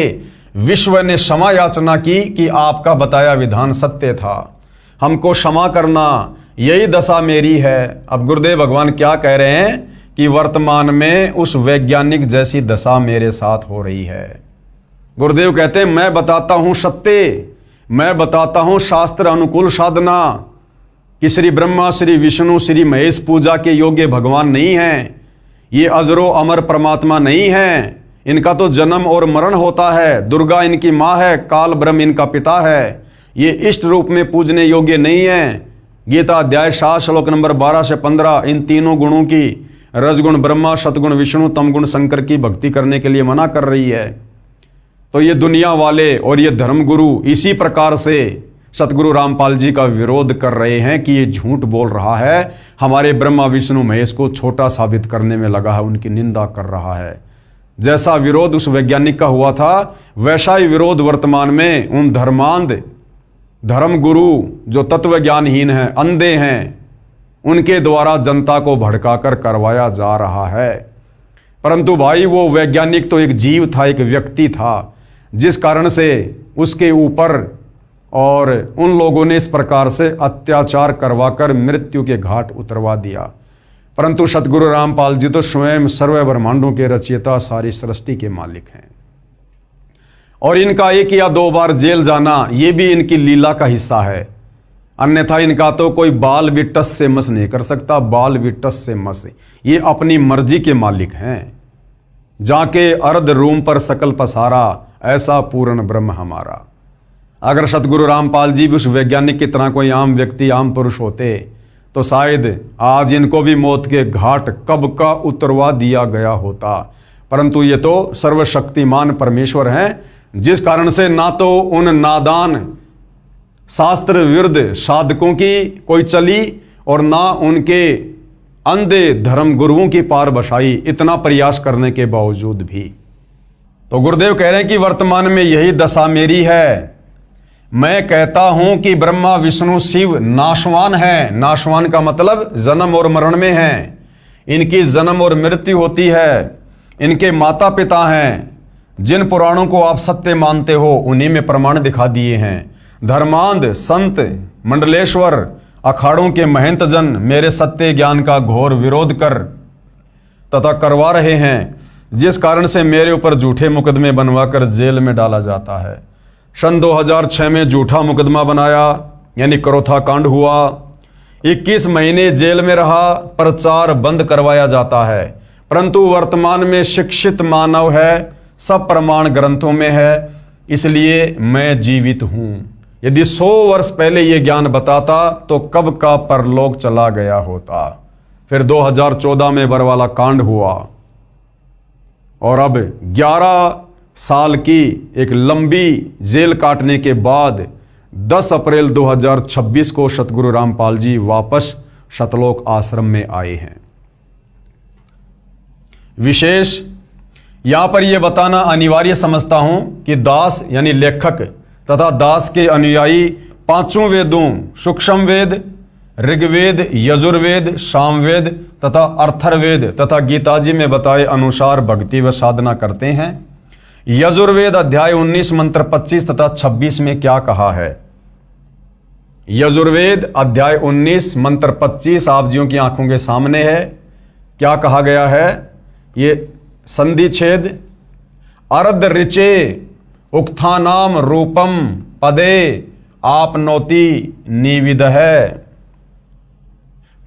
विश्व ने क्षमा याचना की कि आपका बताया विधान सत्य था, हमको क्षमा करना, यही दशा मेरी है। अब गुरुदेव भगवान क्या कह रहे हैं कि वर्तमान में उस वैज्ञानिक जैसी दशा मेरे साथ हो रही है। गुरुदेव कहते हैं मैं बताता हूं सत्य, मैं बताता हूं शास्त्र अनुकूल साधना कि श्री ब्रह्मा, श्री विष्णु, श्री महेश पूजा के योग्य भगवान नहीं हैं। ये अजरो अमर परमात्मा नहीं है, इनका तो जन्म और मरण होता है। दुर्गा इनकी माँ है, काल ब्रह्म इनका पिता है। ये इष्ट रूप में पूजने योग्य नहीं है। गीता अध्याय 7 श्लोक नंबर 12 से 15 इन तीनों गुणों की, रजगुण ब्रह्मा, सतगुण विष्णु, तमगुण शंकर की भक्ति करने के लिए मना कर रही है। तो ये दुनिया वाले और ये धर्मगुरु इसी प्रकार से सतगुरु रामपाल जी का विरोध कर रहे हैं कि ये झूठ बोल रहा है, हमारे ब्रह्मा विष्णु महेश को छोटा साबित करने में लगा है, उनकी निंदा कर रहा है। जैसा विरोध उस वैज्ञानिक का हुआ था, वैसा ही विरोध वर्तमान में उन धर्मांध धर्मगुरु जो तत्व ज्ञानहीन हैं, अंधे हैं, उनके द्वारा जनता को भड़काकर करवाया जा रहा है। परंतु भाई वो वैज्ञानिक तो एक जीव था, एक व्यक्ति था, जिस कारण से उसके ऊपर और उन लोगों ने इस प्रकार से अत्याचार करवाकर मृत्यु के घाट उतरवा दिया। परंतु सतगुरु रामपाल जी तो स्वयं सर्व ब्रह्मांडों के रचयिता, सारी सृष्टि के मालिक हैं। और इनका 1 या 2 बार जेल जाना ये भी इनकी लीला का हिस्सा है, अन्यथा इनका तो कोई बाल भी टस से मस नहीं कर सकता। बाल भी टस से मस, ये अपनी मर्जी के मालिक हैं। जाके अर्ध रूम पर सकल पसारा, ऐसा पूर्ण ब्रह्म हमारा। अगर सतगुरु रामपाल जी भी उस वैज्ञानिक की तरह कोई आम व्यक्ति, आम पुरुष होते तो शायद आज इनको भी मौत के घाट कब का उतरवा दिया गया होता। परंतु ये तो सर्वशक्तिमान परमेश्वर हैं, जिस कारण से ना तो उन नादान शास्त्र विरुद्ध साधकों की कोई चली और ना उनके अंधे धर्म गुरुओं की पार बसाई, इतना प्रयास करने के बावजूद भी। तो गुरुदेव कह रहे हैं कि वर्तमान में यही दशा मेरी है। मैं कहता हूं कि ब्रह्मा विष्णु शिव नाशवान है। नाशवान का मतलब जन्म और मरण में है, इनकी जन्म और मृत्यु होती है। इनके माता पिता हैं, जिन पुराणों को आप सत्य मानते हो उन्हीं में प्रमाण दिखा दिए हैं। धर्मांध संत मंडलेश्वर अखाड़ों के महंत जन मेरे सत्य ज्ञान का घोर विरोध कर तथा करवा रहे हैं, जिस कारण से मेरे ऊपर झूठे मुकदमे बनवाकर जेल में डाला जाता है। सन 2006 में झूठा मुकदमा बनाया, यानी करोथा कांड हुआ। 21 महीने जेल में रहा, प्रचार बंद करवाया जाता है। परंतु वर्तमान में शिक्षित मानव है, सब प्रमाण ग्रंथों में है, इसलिए मैं जीवित हूं। यदि 100 वर्ष पहले ये ज्ञान बताता तो कब का परलोक चला गया होता। फिर 2014 में बरवाला कांड हुआ और अब 11 साल की एक लंबी जेल काटने के बाद 10 अप्रैल 2026 को सतगुरु रामपाल जी वापस सतलोक आश्रम में आए हैं। विशेष यहां पर यह बताना अनिवार्य समझता हूं कि दास यानी लेखक तथा दास के अनुयायी 5 वेदों सूक्ष्म वेद, ऋग्वेद, यजुर्वेद, सामवेद तथा अर्थर्वेद तथा गीताजी में बताए अनुसार भक्ति व साधना करते हैं। यजुर्वेद अध्याय 19 मंत्र 25 तथा 26 में क्या कहा है? यजुर्वेद अध्याय 19 मंत्र 25 आप जियों की आंखों के सामने है। क्या कहा गया है? ये संधि छेद अर्ध ऋचे उक्थानाम रूपम पदे आपनोति निविद है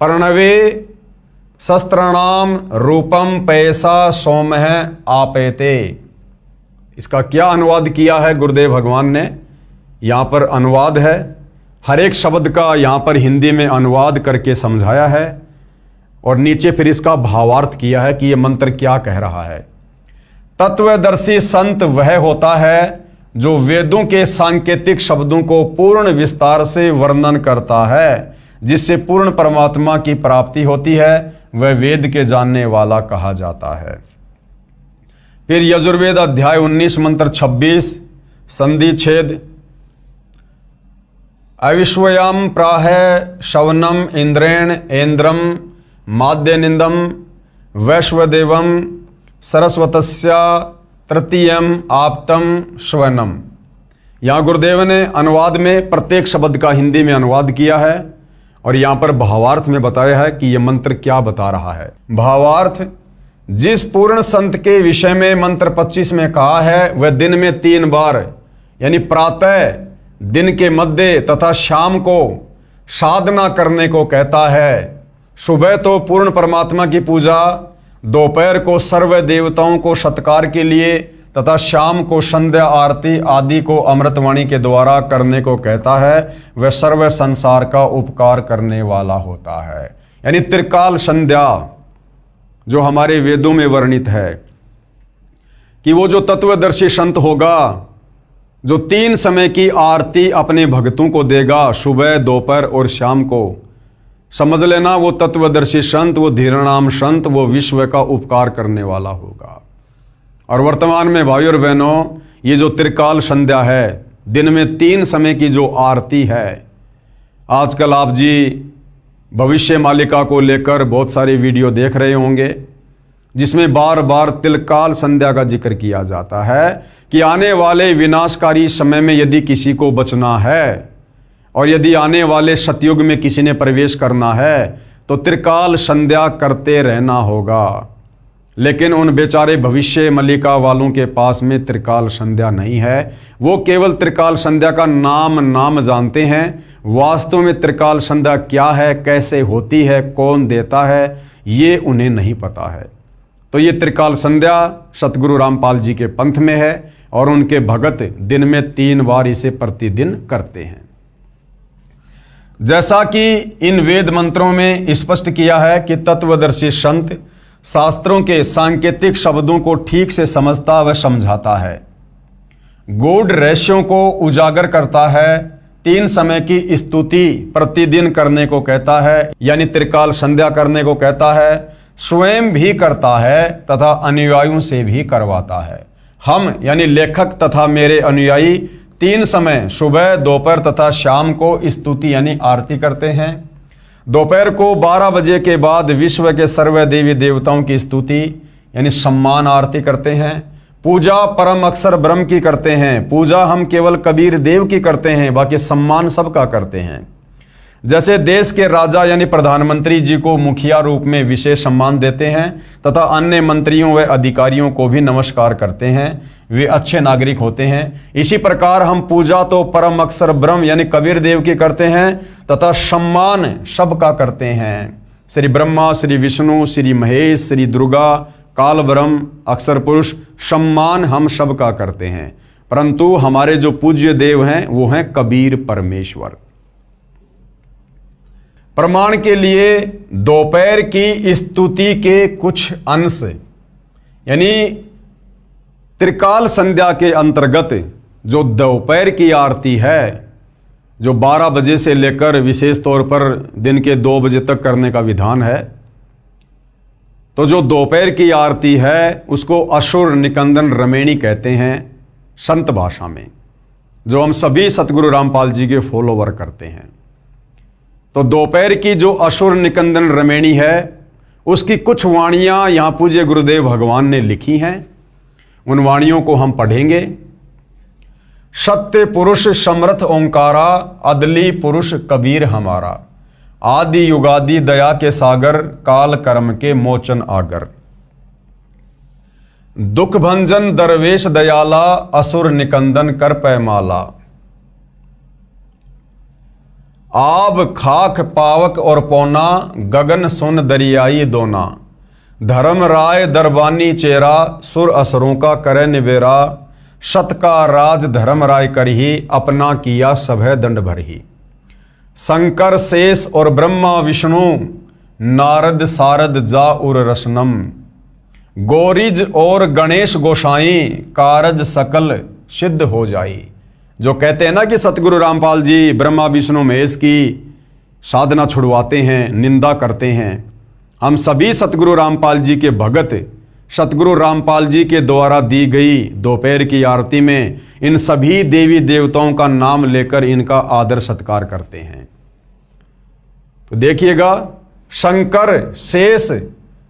प्रणवे शस्त्रणाम रूपम पैसा सोमह आपेते। इसका क्या अनुवाद किया है गुरुदेव भगवान ने? यहां पर अनुवाद है, हर एक शब्द का यहां पर हिंदी में अनुवाद करके समझाया है और नीचे फिर इसका भावार्थ किया है कि यह मंत्र क्या कह रहा है। तत्वदर्शी संत वह होता है जो वेदों के सांकेतिक शब्दों को पूर्ण विस्तार से वर्णन करता है, जिससे पूर्ण परमात्मा की प्राप्ति होती है। वह वेद के जानने वाला कहा जाता है। फिर यजुर्वेद अध्याय 19 मंत्र 26 संधि छेद अविश्वयम प्राह शवनम इंद्रेण इंद्रम माद्यनिंदम वैश्वदेवम सरस्वतस्या तृतीयम आप्तम श्वनम। यहाँ गुरुदेव ने अनुवाद में प्रत्येक शब्द का हिंदी में अनुवाद किया है और यहाँ पर भावार्थ में बताया है कि यह मंत्र क्या बता रहा है। भावार्थ, जिस पूर्ण संत के विषय में मंत्र 25 में कहा है वह दिन में 3 बार यानी प्रातः, दिन के मध्य तथा शाम को साधना करने को कहता है। सुबह तो पूर्ण परमात्मा की पूजा, दोपहर को सर्व देवताओं को सत्कार के लिए तथा शाम को संध्या आरती आदि को अमृतवाणी के द्वारा करने को कहता है। वह सर्व संसार का उपकार करने वाला होता है। यानी त्रिकाल संध्या जो हमारे वेदों में वर्णित है कि वो जो तत्वदर्शी संत होगा, जो 3 समय की आरती अपने भक्तों को देगा, सुबह, दोपहर और शाम को, समझ लेना वो तत्वदर्शी संत, वो धीरनाम संत, वो विश्व का उपकार करने वाला होगा। और वर्तमान में भाइयों और बहनों, ये जो त्रिकाल संध्या है, दिन में 3 समय की जो आरती है, आजकल आप जी भविष्य मालिका को लेकर बहुत सारे वीडियो देख रहे होंगे जिसमें बार बार त्रिकाल संध्या का जिक्र किया जाता है कि आने वाले विनाशकारी समय में यदि किसी को बचना है और यदि आने वाले सतयुग में किसी ने प्रवेश करना है तो त्रिकाल संध्या करते रहना होगा। लेकिन उन बेचारे भविष्य मलिका वालों के पास में त्रिकाल संध्या नहीं है। वो केवल त्रिकाल संध्या का नाम जानते हैं। वास्तव में त्रिकाल संध्या क्या है, कैसे होती है, कौन देता है, ये उन्हें नहीं पता है। तो ये त्रिकाल संध्या सतगुरु रामपाल जी के पंथ में है और उनके भगत दिन में 3 बार इसे प्रतिदिन करते हैं। जैसा कि इन वेद मंत्रों में स्पष्ट किया है कि तत्वदर्शी संत शास्त्रों के सांकेतिक शब्दों को ठीक से समझता व समझाता है, गूढ़ रहस्यों को उजागर करता है, 3 समय की स्तुति प्रतिदिन करने को कहता है यानी त्रिकाल संध्या करने को कहता है, स्वयं भी करता है तथा अनुयायियों से भी करवाता है। हम यानी लेखक तथा मेरे अनुयायी 3 समय सुबह, दोपहर तथा शाम को स्तुति यानी आरती करते हैं। दोपहर को 12 बजे के बाद विश्व के सर्व देवी देवताओं की स्तुति यानी सम्मान आरती करते हैं। पूजा परम अक्षर ब्रह्म की करते हैं। पूजा हम केवल कबीर देव की करते हैं, बाकी सम्मान सबका करते हैं। जैसे देश के राजा यानी प्रधानमंत्री जी को मुखिया रूप में विशेष सम्मान देते हैं तथा अन्य मंत्रियों व अधिकारियों को भी नमस्कार करते हैं, वे अच्छे नागरिक होते हैं। इसी प्रकार हम पूजा तो परम अक्षर ब्रह्म यानी कबीर देव की करते हैं तथा सम्मान सबका करते हैं। श्री ब्रह्मा, श्री विष्णु, श्री महेश, श्री दुर्गा, काल ब्रह्म, अक्षर पुरुष, सम्मान हम सबका करते हैं। परंतु हमारे जो पूज्य देव हैं वो हैं कबीर परमेश्वर। प्रमाण के लिए दोपहर की स्तुति के कुछ अंश यानी त्रिकाल संध्या के अंतर्गत जो दोपहर की आरती है, जो 12 बजे से लेकर विशेष तौर पर दिन के 2 बजे तक करने का विधान है, तो जो दोपहर की आरती है उसको असुर निकंदन रमेणी कहते हैं संत भाषा में, जो हम सभी सतगुरु रामपाल जी के फॉलोवर करते हैं। तो दोपहर की जो असुर निकंदन रमेणी है उसकी कुछ वाणियां यहाँ पूज्य गुरुदेव भगवान ने लिखी हैं, उन वाणियों को हम पढ़ेंगे। सत्य पुरुष समर्थ ओंकारा, अदली पुरुष कबीर हमारा, आदि युगादि दया के सागर, काल कर्म के मोचन आगर। दुख भंजन दरवेश दयाला, असुर निकंदन कर पैमाला। आब खाक पावक और पौना, गगन सुन दरियाई दोना। धर्म राय दरबानी चेरा, सुर असुरों का करे निबेरा। सत का राज धर्म राय करही, अपना किया सभय दंड भरही। शंकर शेष और ब्रह्मा विष्णु, नारद सारद जा उर रसनम। गौरीज और गणेश गोसाई, कारज सकल सिद्ध हो जाई। जो कहते हैं ना कि सतगुरु रामपाल जी ब्रह्मा विष्णु महेश की साधना छुड़वाते हैं, निंदा करते हैं, हम सभी सतगुरु रामपाल जी के भगत सतगुरु रामपाल जी के द्वारा दी गई दोपहर की आरती में इन सभी देवी देवताओं का नाम लेकर इनका आदर सत्कार करते हैं। तो देखिएगा, शंकर शेष,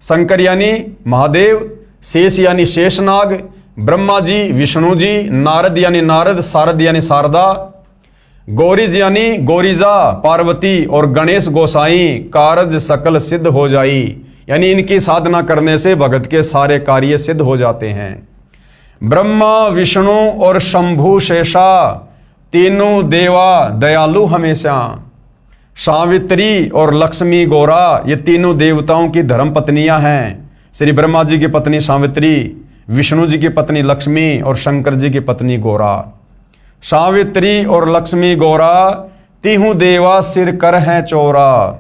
शंकर यानी महादेव, शेष यानी शेषनाग, ब्रह्मा जी विष्णु जी, नारद यानी नारद, सारद यानी शारदा, गौरीज यानी गौरीजा पार्वती, और गणेश गोसाई कारज सकल सिद्ध हो जाई, यानी इनकी साधना करने से भगत के सारे कार्य सिद्ध हो जाते हैं। ब्रह्मा विष्णु और शंभु शेषा तीनों देवा दयालु हमेशा। सावित्री और लक्ष्मी गौरा ये तीनों देवताओं की धर्म पत्नियां हैं। श्री ब्रह्मा जी की पत्नी सावित्री, विष्णु जी की पत्नी लक्ष्मी और शंकर जी की पत्नी गौरा। सावित्री और लक्ष्मी गौरा तीहू देवा सिर कर हैं चौरा।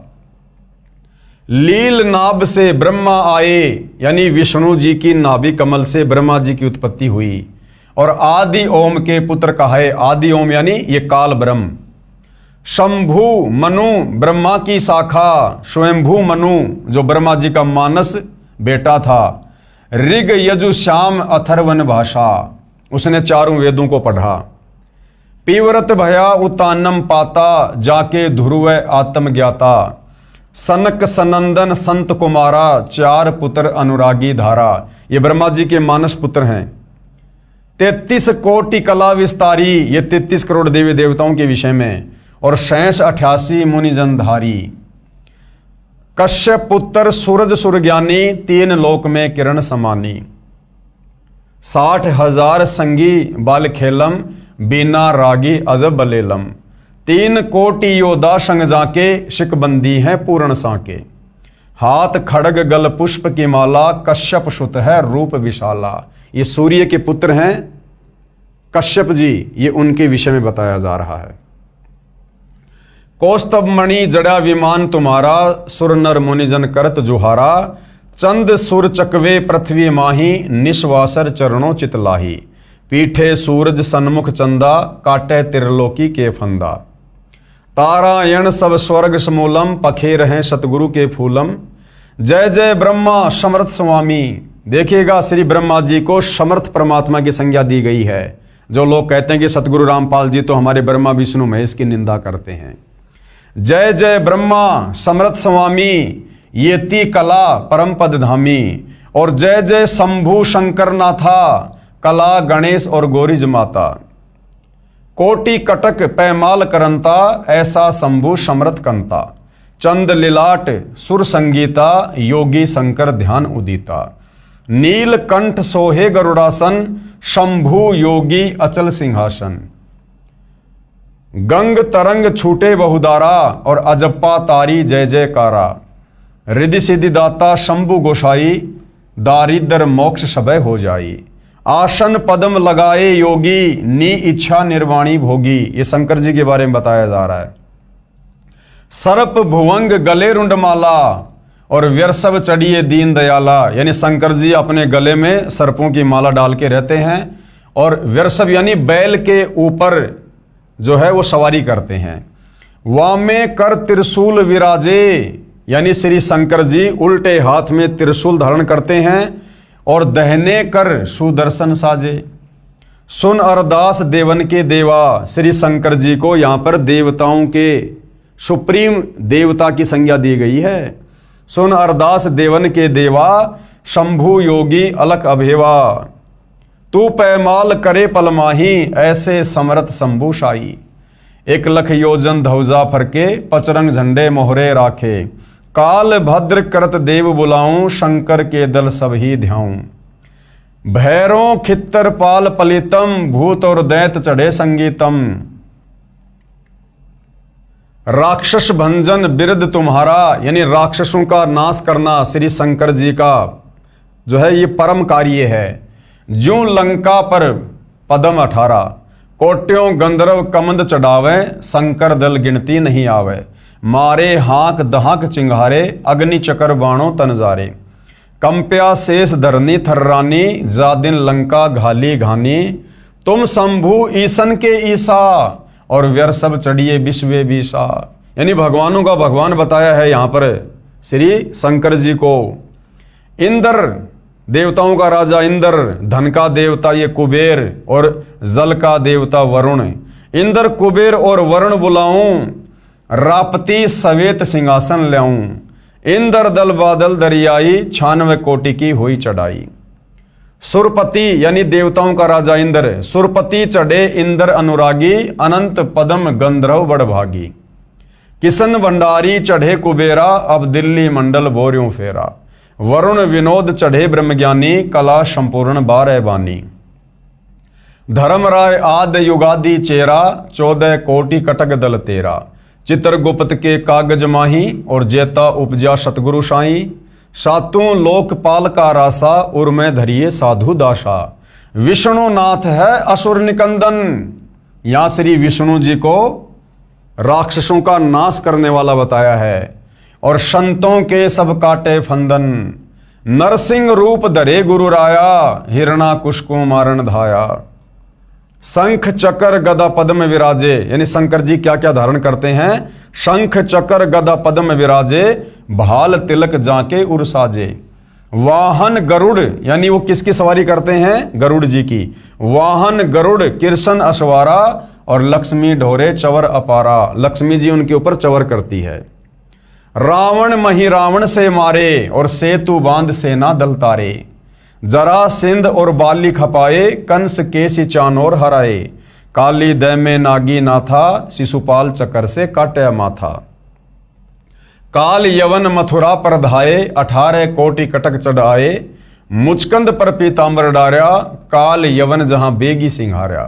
लील नाभ से ब्रह्मा आए, यानी विष्णु जी की नाभि कमल से ब्रह्मा जी की उत्पत्ति हुई, और आदि ओम के पुत्र कहे। आदि ओम यानी ये काल ब्रह्म। शंभु मनु ब्रह्मा की शाखा, स्वयंभू मनु जो ब्रह्मा जी का मानस बेटा था। ऋग यजु श्याम अथर्वन भाषा, उसने चारों वेदों को पढ़ा। पीवरत भया उतानम पाता, जाके ध्रुव आत्म ज्ञाता। सनक सनंदन संत कुमारा, चार पुत्र अनुरागी धारा। ये ब्रह्मा जी के मानस पुत्र हैं। 33 कोटि कला विस्तारी, ये 33 करोड़ देवी देवताओं के विषय में, और 88 मुनिजनधारी। कश्यप पुत्र सूरज सुरज्ञानी, 3 लोक में किरण समानी। 60,000 संगी बाल खेलम, बीना रागी अजब बलेलम। 3 कोटि योद्धा संग जाके, शिकबंदी है पूर्ण साके। हाथ खड़ग गल पुष्प की माला, कश्यप सुत है रूप विशाला। ये सूर्य के पुत्र हैं कश्यप जी, ये उनके विषय में बताया जा रहा है। कौस्तभ मणि जड़ा विमान तुम्हारा, सुर नर मुनिजन करत जुहारा। चंद सुर चकवे पृथ्वी माही, निश्वासर चरणों चितलाही। पीठे सूरज सन्मुख चंदा, काटे त्रिलोकी के फंदा। तारायण सब स्वर्ग समूलम, पखे रहे सतगुरु के फूलम। जय जय ब्रह्मा समर्थ स्वामी। देखिएगा श्री ब्रह्मा जी को समर्थ परमात्मा की संज्ञा दी गई है। जो लोग कहते हैं कि सतगुरु रामपाल जी तो हमारे ब्रह्मा विष्णु महेश की निंदा करते हैं। जय जय ब्रह्मा समर्थ स्वामी, येति कला परम पद धामी। और जय जय शंभु शंकर नाथा, कला गणेश और गौरीज माता। कोटि कटक पैमाल करंता, ऐसा शंभु समर्थ कंता। चंद लिलाट सुर संगीता, योगी शंकर ध्यान उदिता। नील कंठ सोहे गरुड़ासन, शंभु योगी अचल सिंहासन। गंग तरंग छूटे बहुदारा, और अजप्पा तारी जय जयकारा। रिद्धि सिद्धि दाता शंभु गोसाई, दारिद्र मोक्ष सबय हो जाई। आसन पद्म लगाए योगी, नी इच्छा निर्वाणी भोगी। ये शंकर जी के बारे में बताया जा रहा है। सर्प भुवंग गले रुंडमाला, और व्यरसव चढ़िए दीन दयाला। यानी शंकर जी अपने गले में सर्पों की माला डाल के रहते हैं, और व्यरसव यानी बैल के ऊपर जो है वो सवारी करते हैं। वामे कर त्रिशूल विराजे, यानी श्री शंकर जी उल्टे हाथ में त्रिशूल धारण करते हैं, और दहने कर सुदर्शन साजे। सुन अरदास देवन के देवा, श्री शंकर जी को यहाँ पर देवताओं के सुप्रीम देवता की संज्ञा दी गई है। सुन अरदास देवन के देवा, शंभु योगी अलख अभेवा। तू पैमाल करे पलमाही, ऐसे समरथ शंभु शाही। 1 लख योजन धौजा फरके, पचरंग झंडे मोहरे राखे। काल भद्र करत देव बुलाऊं, शंकर के दल सब ही ध्याऊं। भैरों खित्तर पाल पलितम, भूत और दैत चढ़े संगीतम। राक्षस भंजन बिरद तुम्हारा, यानी राक्षसों का नाश करना श्री शंकर जी का जो है ये परम कार्य है। ज्यों लंका पर पदम 18, कोट्यों गंधर्व कमंद चढ़ावे, शंकर दल गिनती नहीं आवे। मारे हाक दहाक चिंगारे, अग्नि चकर बाणों तनजारे। कंप्या शेष धरनी थर्रानी, जा दिन लंका घाली घानी। तुम शंभु ईसन के ईसा, और व्यरसव चढ़िए विश्वे बीसा। यानी भगवानों का भगवान बताया है यहाँ पर श्री शंकर जी को। इंद्र देवताओं का राजा इंद्र, धन का देवता ये कुबेर, और जल का देवता वरुण। इंद्र कुबेर और वरुण बुलाऊं, रापती सवेत सिंहासन ल्याऊं। इंद्र दल बादल दरियाई 96 कोटि की हुई चढ़ाई। सुरपति यानी देवताओं का राजा इंद्र, सुरपति चढ़े इंद्र अनुरागी, अनंत पदम गंधर्व बड़भागी। किशन भंडारी चढ़े कुबेरा, अब दिल्ली मंडल बोर्यों फेरा। वरुण विनोद चढ़े ब्रह्मज्ञानी, कला संपूर्ण 12 बानी। धर्मराय आद युगादि चेरा, 14 कोटि कटक दल तेरा। चित्रगुप्त के कागज माही, और जेता उपजा सतगुरु साई। सातों लोकपाल का रासा, उर में धरिए साधु दासा। विष्णु नाथ है असुर निकंदन, यहां श्री विष्णु जी को राक्षसों का नाश करने वाला बताया है। और संतों के सब काटे फंदन, नरसिंह रूप धरे गुरु राया। हिरणाकुश को मारण धाया। शंख चक्र गदा पद्म विराजे, यानी शंकर जी क्या क्या धारण करते हैं। शंख चक्र गदा पद्म विराजे, भाल तिलक जाके उर साजे। वाहन गरुड़, यानी वो किसकी सवारी करते हैं, गरुड़ जी की। वाहन गरुड़ कृष्ण अश्वारा, और लक्ष्मी ढोरे चवर अपारा, लक्ष्मी जी उनके ऊपर चवर करती है। रावण मही रावण से मारे, और सेतु बांध सेना दल तारे। जरा सिंध और बाली खपाए, कंस केसी चानोर हराए। काली दै में नागी नाथा, शिशुपाल चक्र से काटे माथा। काल यवन मथुरा पर धाये, 18 कोटि कटक चढ़ाए। मुचकंद पर पीतांबर डार्या, काल यवन जहां बेगी सिंहार्या।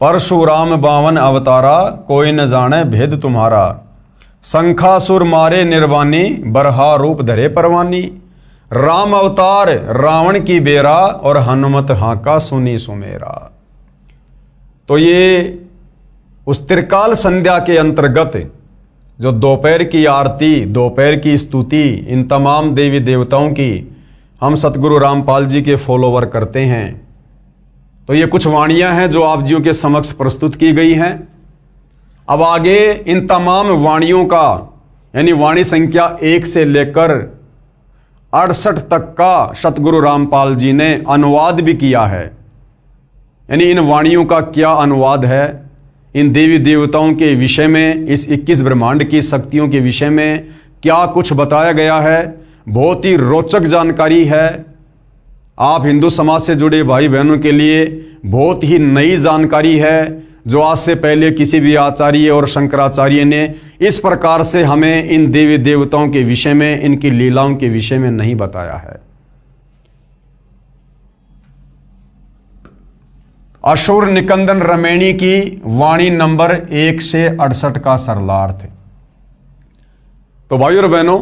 परशुराम 52 अवतारा, कोई न जाने भेद तुम्हारा। शंखासुर मारे निर्वाणी, बरहा रूप धरे परवानी। राम अवतार रावण की बेरा, और हनुमत हाका सुनी सुमेरा। तो ये उस त्रिकाल संध्या के अंतर्गत जो दोपहर की आरती, दोपहर की स्तुति, इन तमाम देवी देवताओं की हम सतगुरु रामपाल जी के फॉलोवर करते हैं। तो ये कुछ वाणियां हैं जो आप जियों के समक्ष प्रस्तुत की गई हैं। अब आगे इन तमाम वाणियों का, यानी वाणी संख्या 1 से लेकर 68 तक का सतगुरु रामपाल जी ने अनुवाद भी किया है। यानी इन वाणियों का क्या अनुवाद है, इन देवी देवताओं के विषय में, इस 21 ब्रह्मांड की शक्तियों के विषय में क्या कुछ बताया गया है। बहुत ही रोचक जानकारी है। आप हिंदू समाज से जुड़े भाई बहनों के लिए बहुत ही नई जानकारी है, जो आज से पहले किसी भी आचार्य और शंकराचार्य ने इस प्रकार से हमें इन देवी देवताओं के विषय में, इनकी लीलाओं के विषय में नहीं बताया है। असुर निकंदन रमैणी की वाणी नंबर 1 से 68 का सरलार्थ। तो भाइयों और बहनों,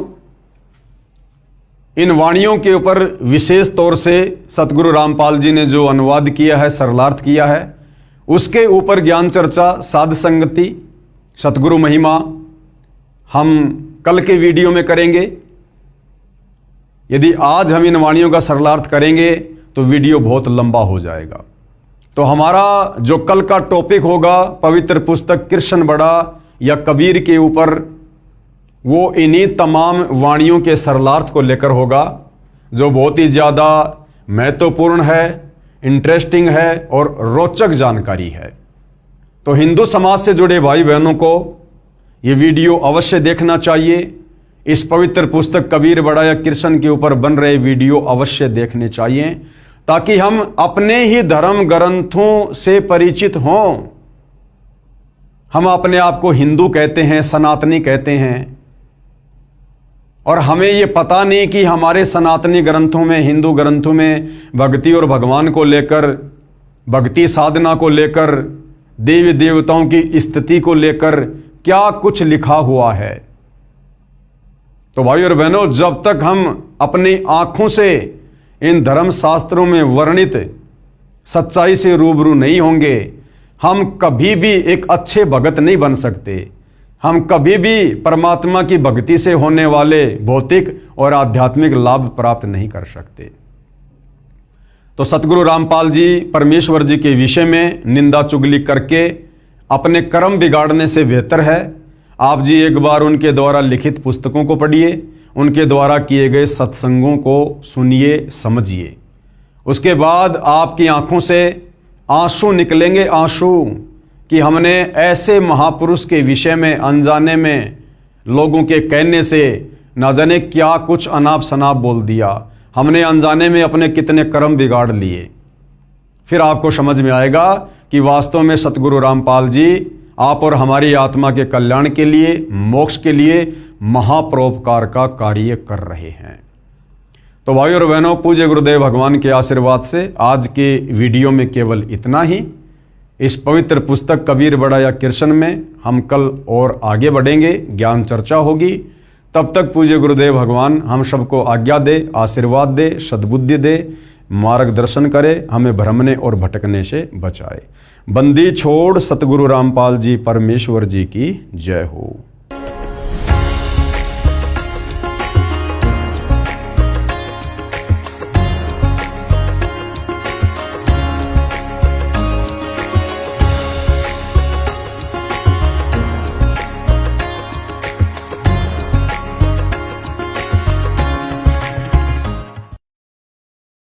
इन वाणियों के ऊपर विशेष तौर से सतगुरु रामपाल जी ने जो अनुवाद किया है, सरलार्थ किया है, उसके ऊपर ज्ञान चर्चा, साध संगति, सतगुरु महिमा हम कल के वीडियो में करेंगे। यदि आज हम इन वाणियों का सरलार्थ करेंगे तो वीडियो बहुत लंबा हो जाएगा। तो हमारा जो कल का टॉपिक होगा पवित्र पुस्तक कृष्ण बड़ा या कबीर के ऊपर, वो इन्हीं तमाम वाणियों के सरलार्थ को लेकर होगा, जो बहुत ही ज़्यादा महत्वपूर्ण है, इंटरेस्टिंग है और रोचक जानकारी है। तो हिंदू समाज से जुड़े भाई बहनों को ये वीडियो अवश्य देखना चाहिए। इस पवित्र पुस्तक कबीर बड़ा या कृष्ण के ऊपर बन रहे वीडियो अवश्य देखने चाहिए, ताकि हम अपने ही धर्म ग्रंथों से परिचित हों। हम अपने आप को हिंदू कहते हैं, सनातनी कहते हैं, और हमें ये पता नहीं कि हमारे सनातनी ग्रंथों में, हिंदू ग्रंथों में भक्ति और भगवान को लेकर, भक्ति साधना को लेकर, देवी देवताओं की स्थिति को लेकर क्या कुछ लिखा हुआ है। तो भाई और बहनों, जब तक हम अपनी आंखों से इन धर्म शास्त्रों में वर्णित सच्चाई से रूबरू नहीं होंगे, हम कभी भी एक अच्छे भगत नहीं बन सकते। हम कभी भी परमात्मा की भक्ति से होने वाले भौतिक और आध्यात्मिक लाभ प्राप्त नहीं कर सकते। तो सतगुरु रामपाल जी परमेश्वर जी के विषय में निंदा चुगली करके अपने कर्म बिगाड़ने से बेहतर है आप जी एक बार उनके द्वारा लिखित पुस्तकों को पढ़िए, उनके द्वारा किए गए सत्संगों को सुनिए, समझिए। उसके बाद आपकी आंखों से आंसू निकलेंगे, आंसू, कि हमने ऐसे महापुरुष के विषय में अनजाने में लोगों के कहने से ना जाने क्या कुछ अनाप शनाप बोल दिया, हमने अनजाने में अपने कितने कर्म बिगाड़ लिए। फिर आपको समझ में आएगा कि वास्तव में सतगुरु रामपाल जी आप और हमारी आत्मा के कल्याण के लिए, मोक्ष के लिए महापरोपकार का कार्य कर रहे हैं। तो भाइयों और बहनों, पूज्य गुरुदेव भगवान के आशीर्वाद से आज के वीडियो में केवल इतना ही। इस पवित्र पुस्तक कबीर बड़ा या कृष्ण में हम कल और आगे बढ़ेंगे, ज्ञान चर्चा होगी। तब तक पूज्य गुरुदेव भगवान हम सबको आज्ञा दे, आशीर्वाद दे, सद्बुद्धि दे, मार्गदर्शन करे, हमें भ्रमने और भटकने से बचाए। बंदी छोड़ सतगुरु रामपाल जी परमेश्वर जी की जय हो।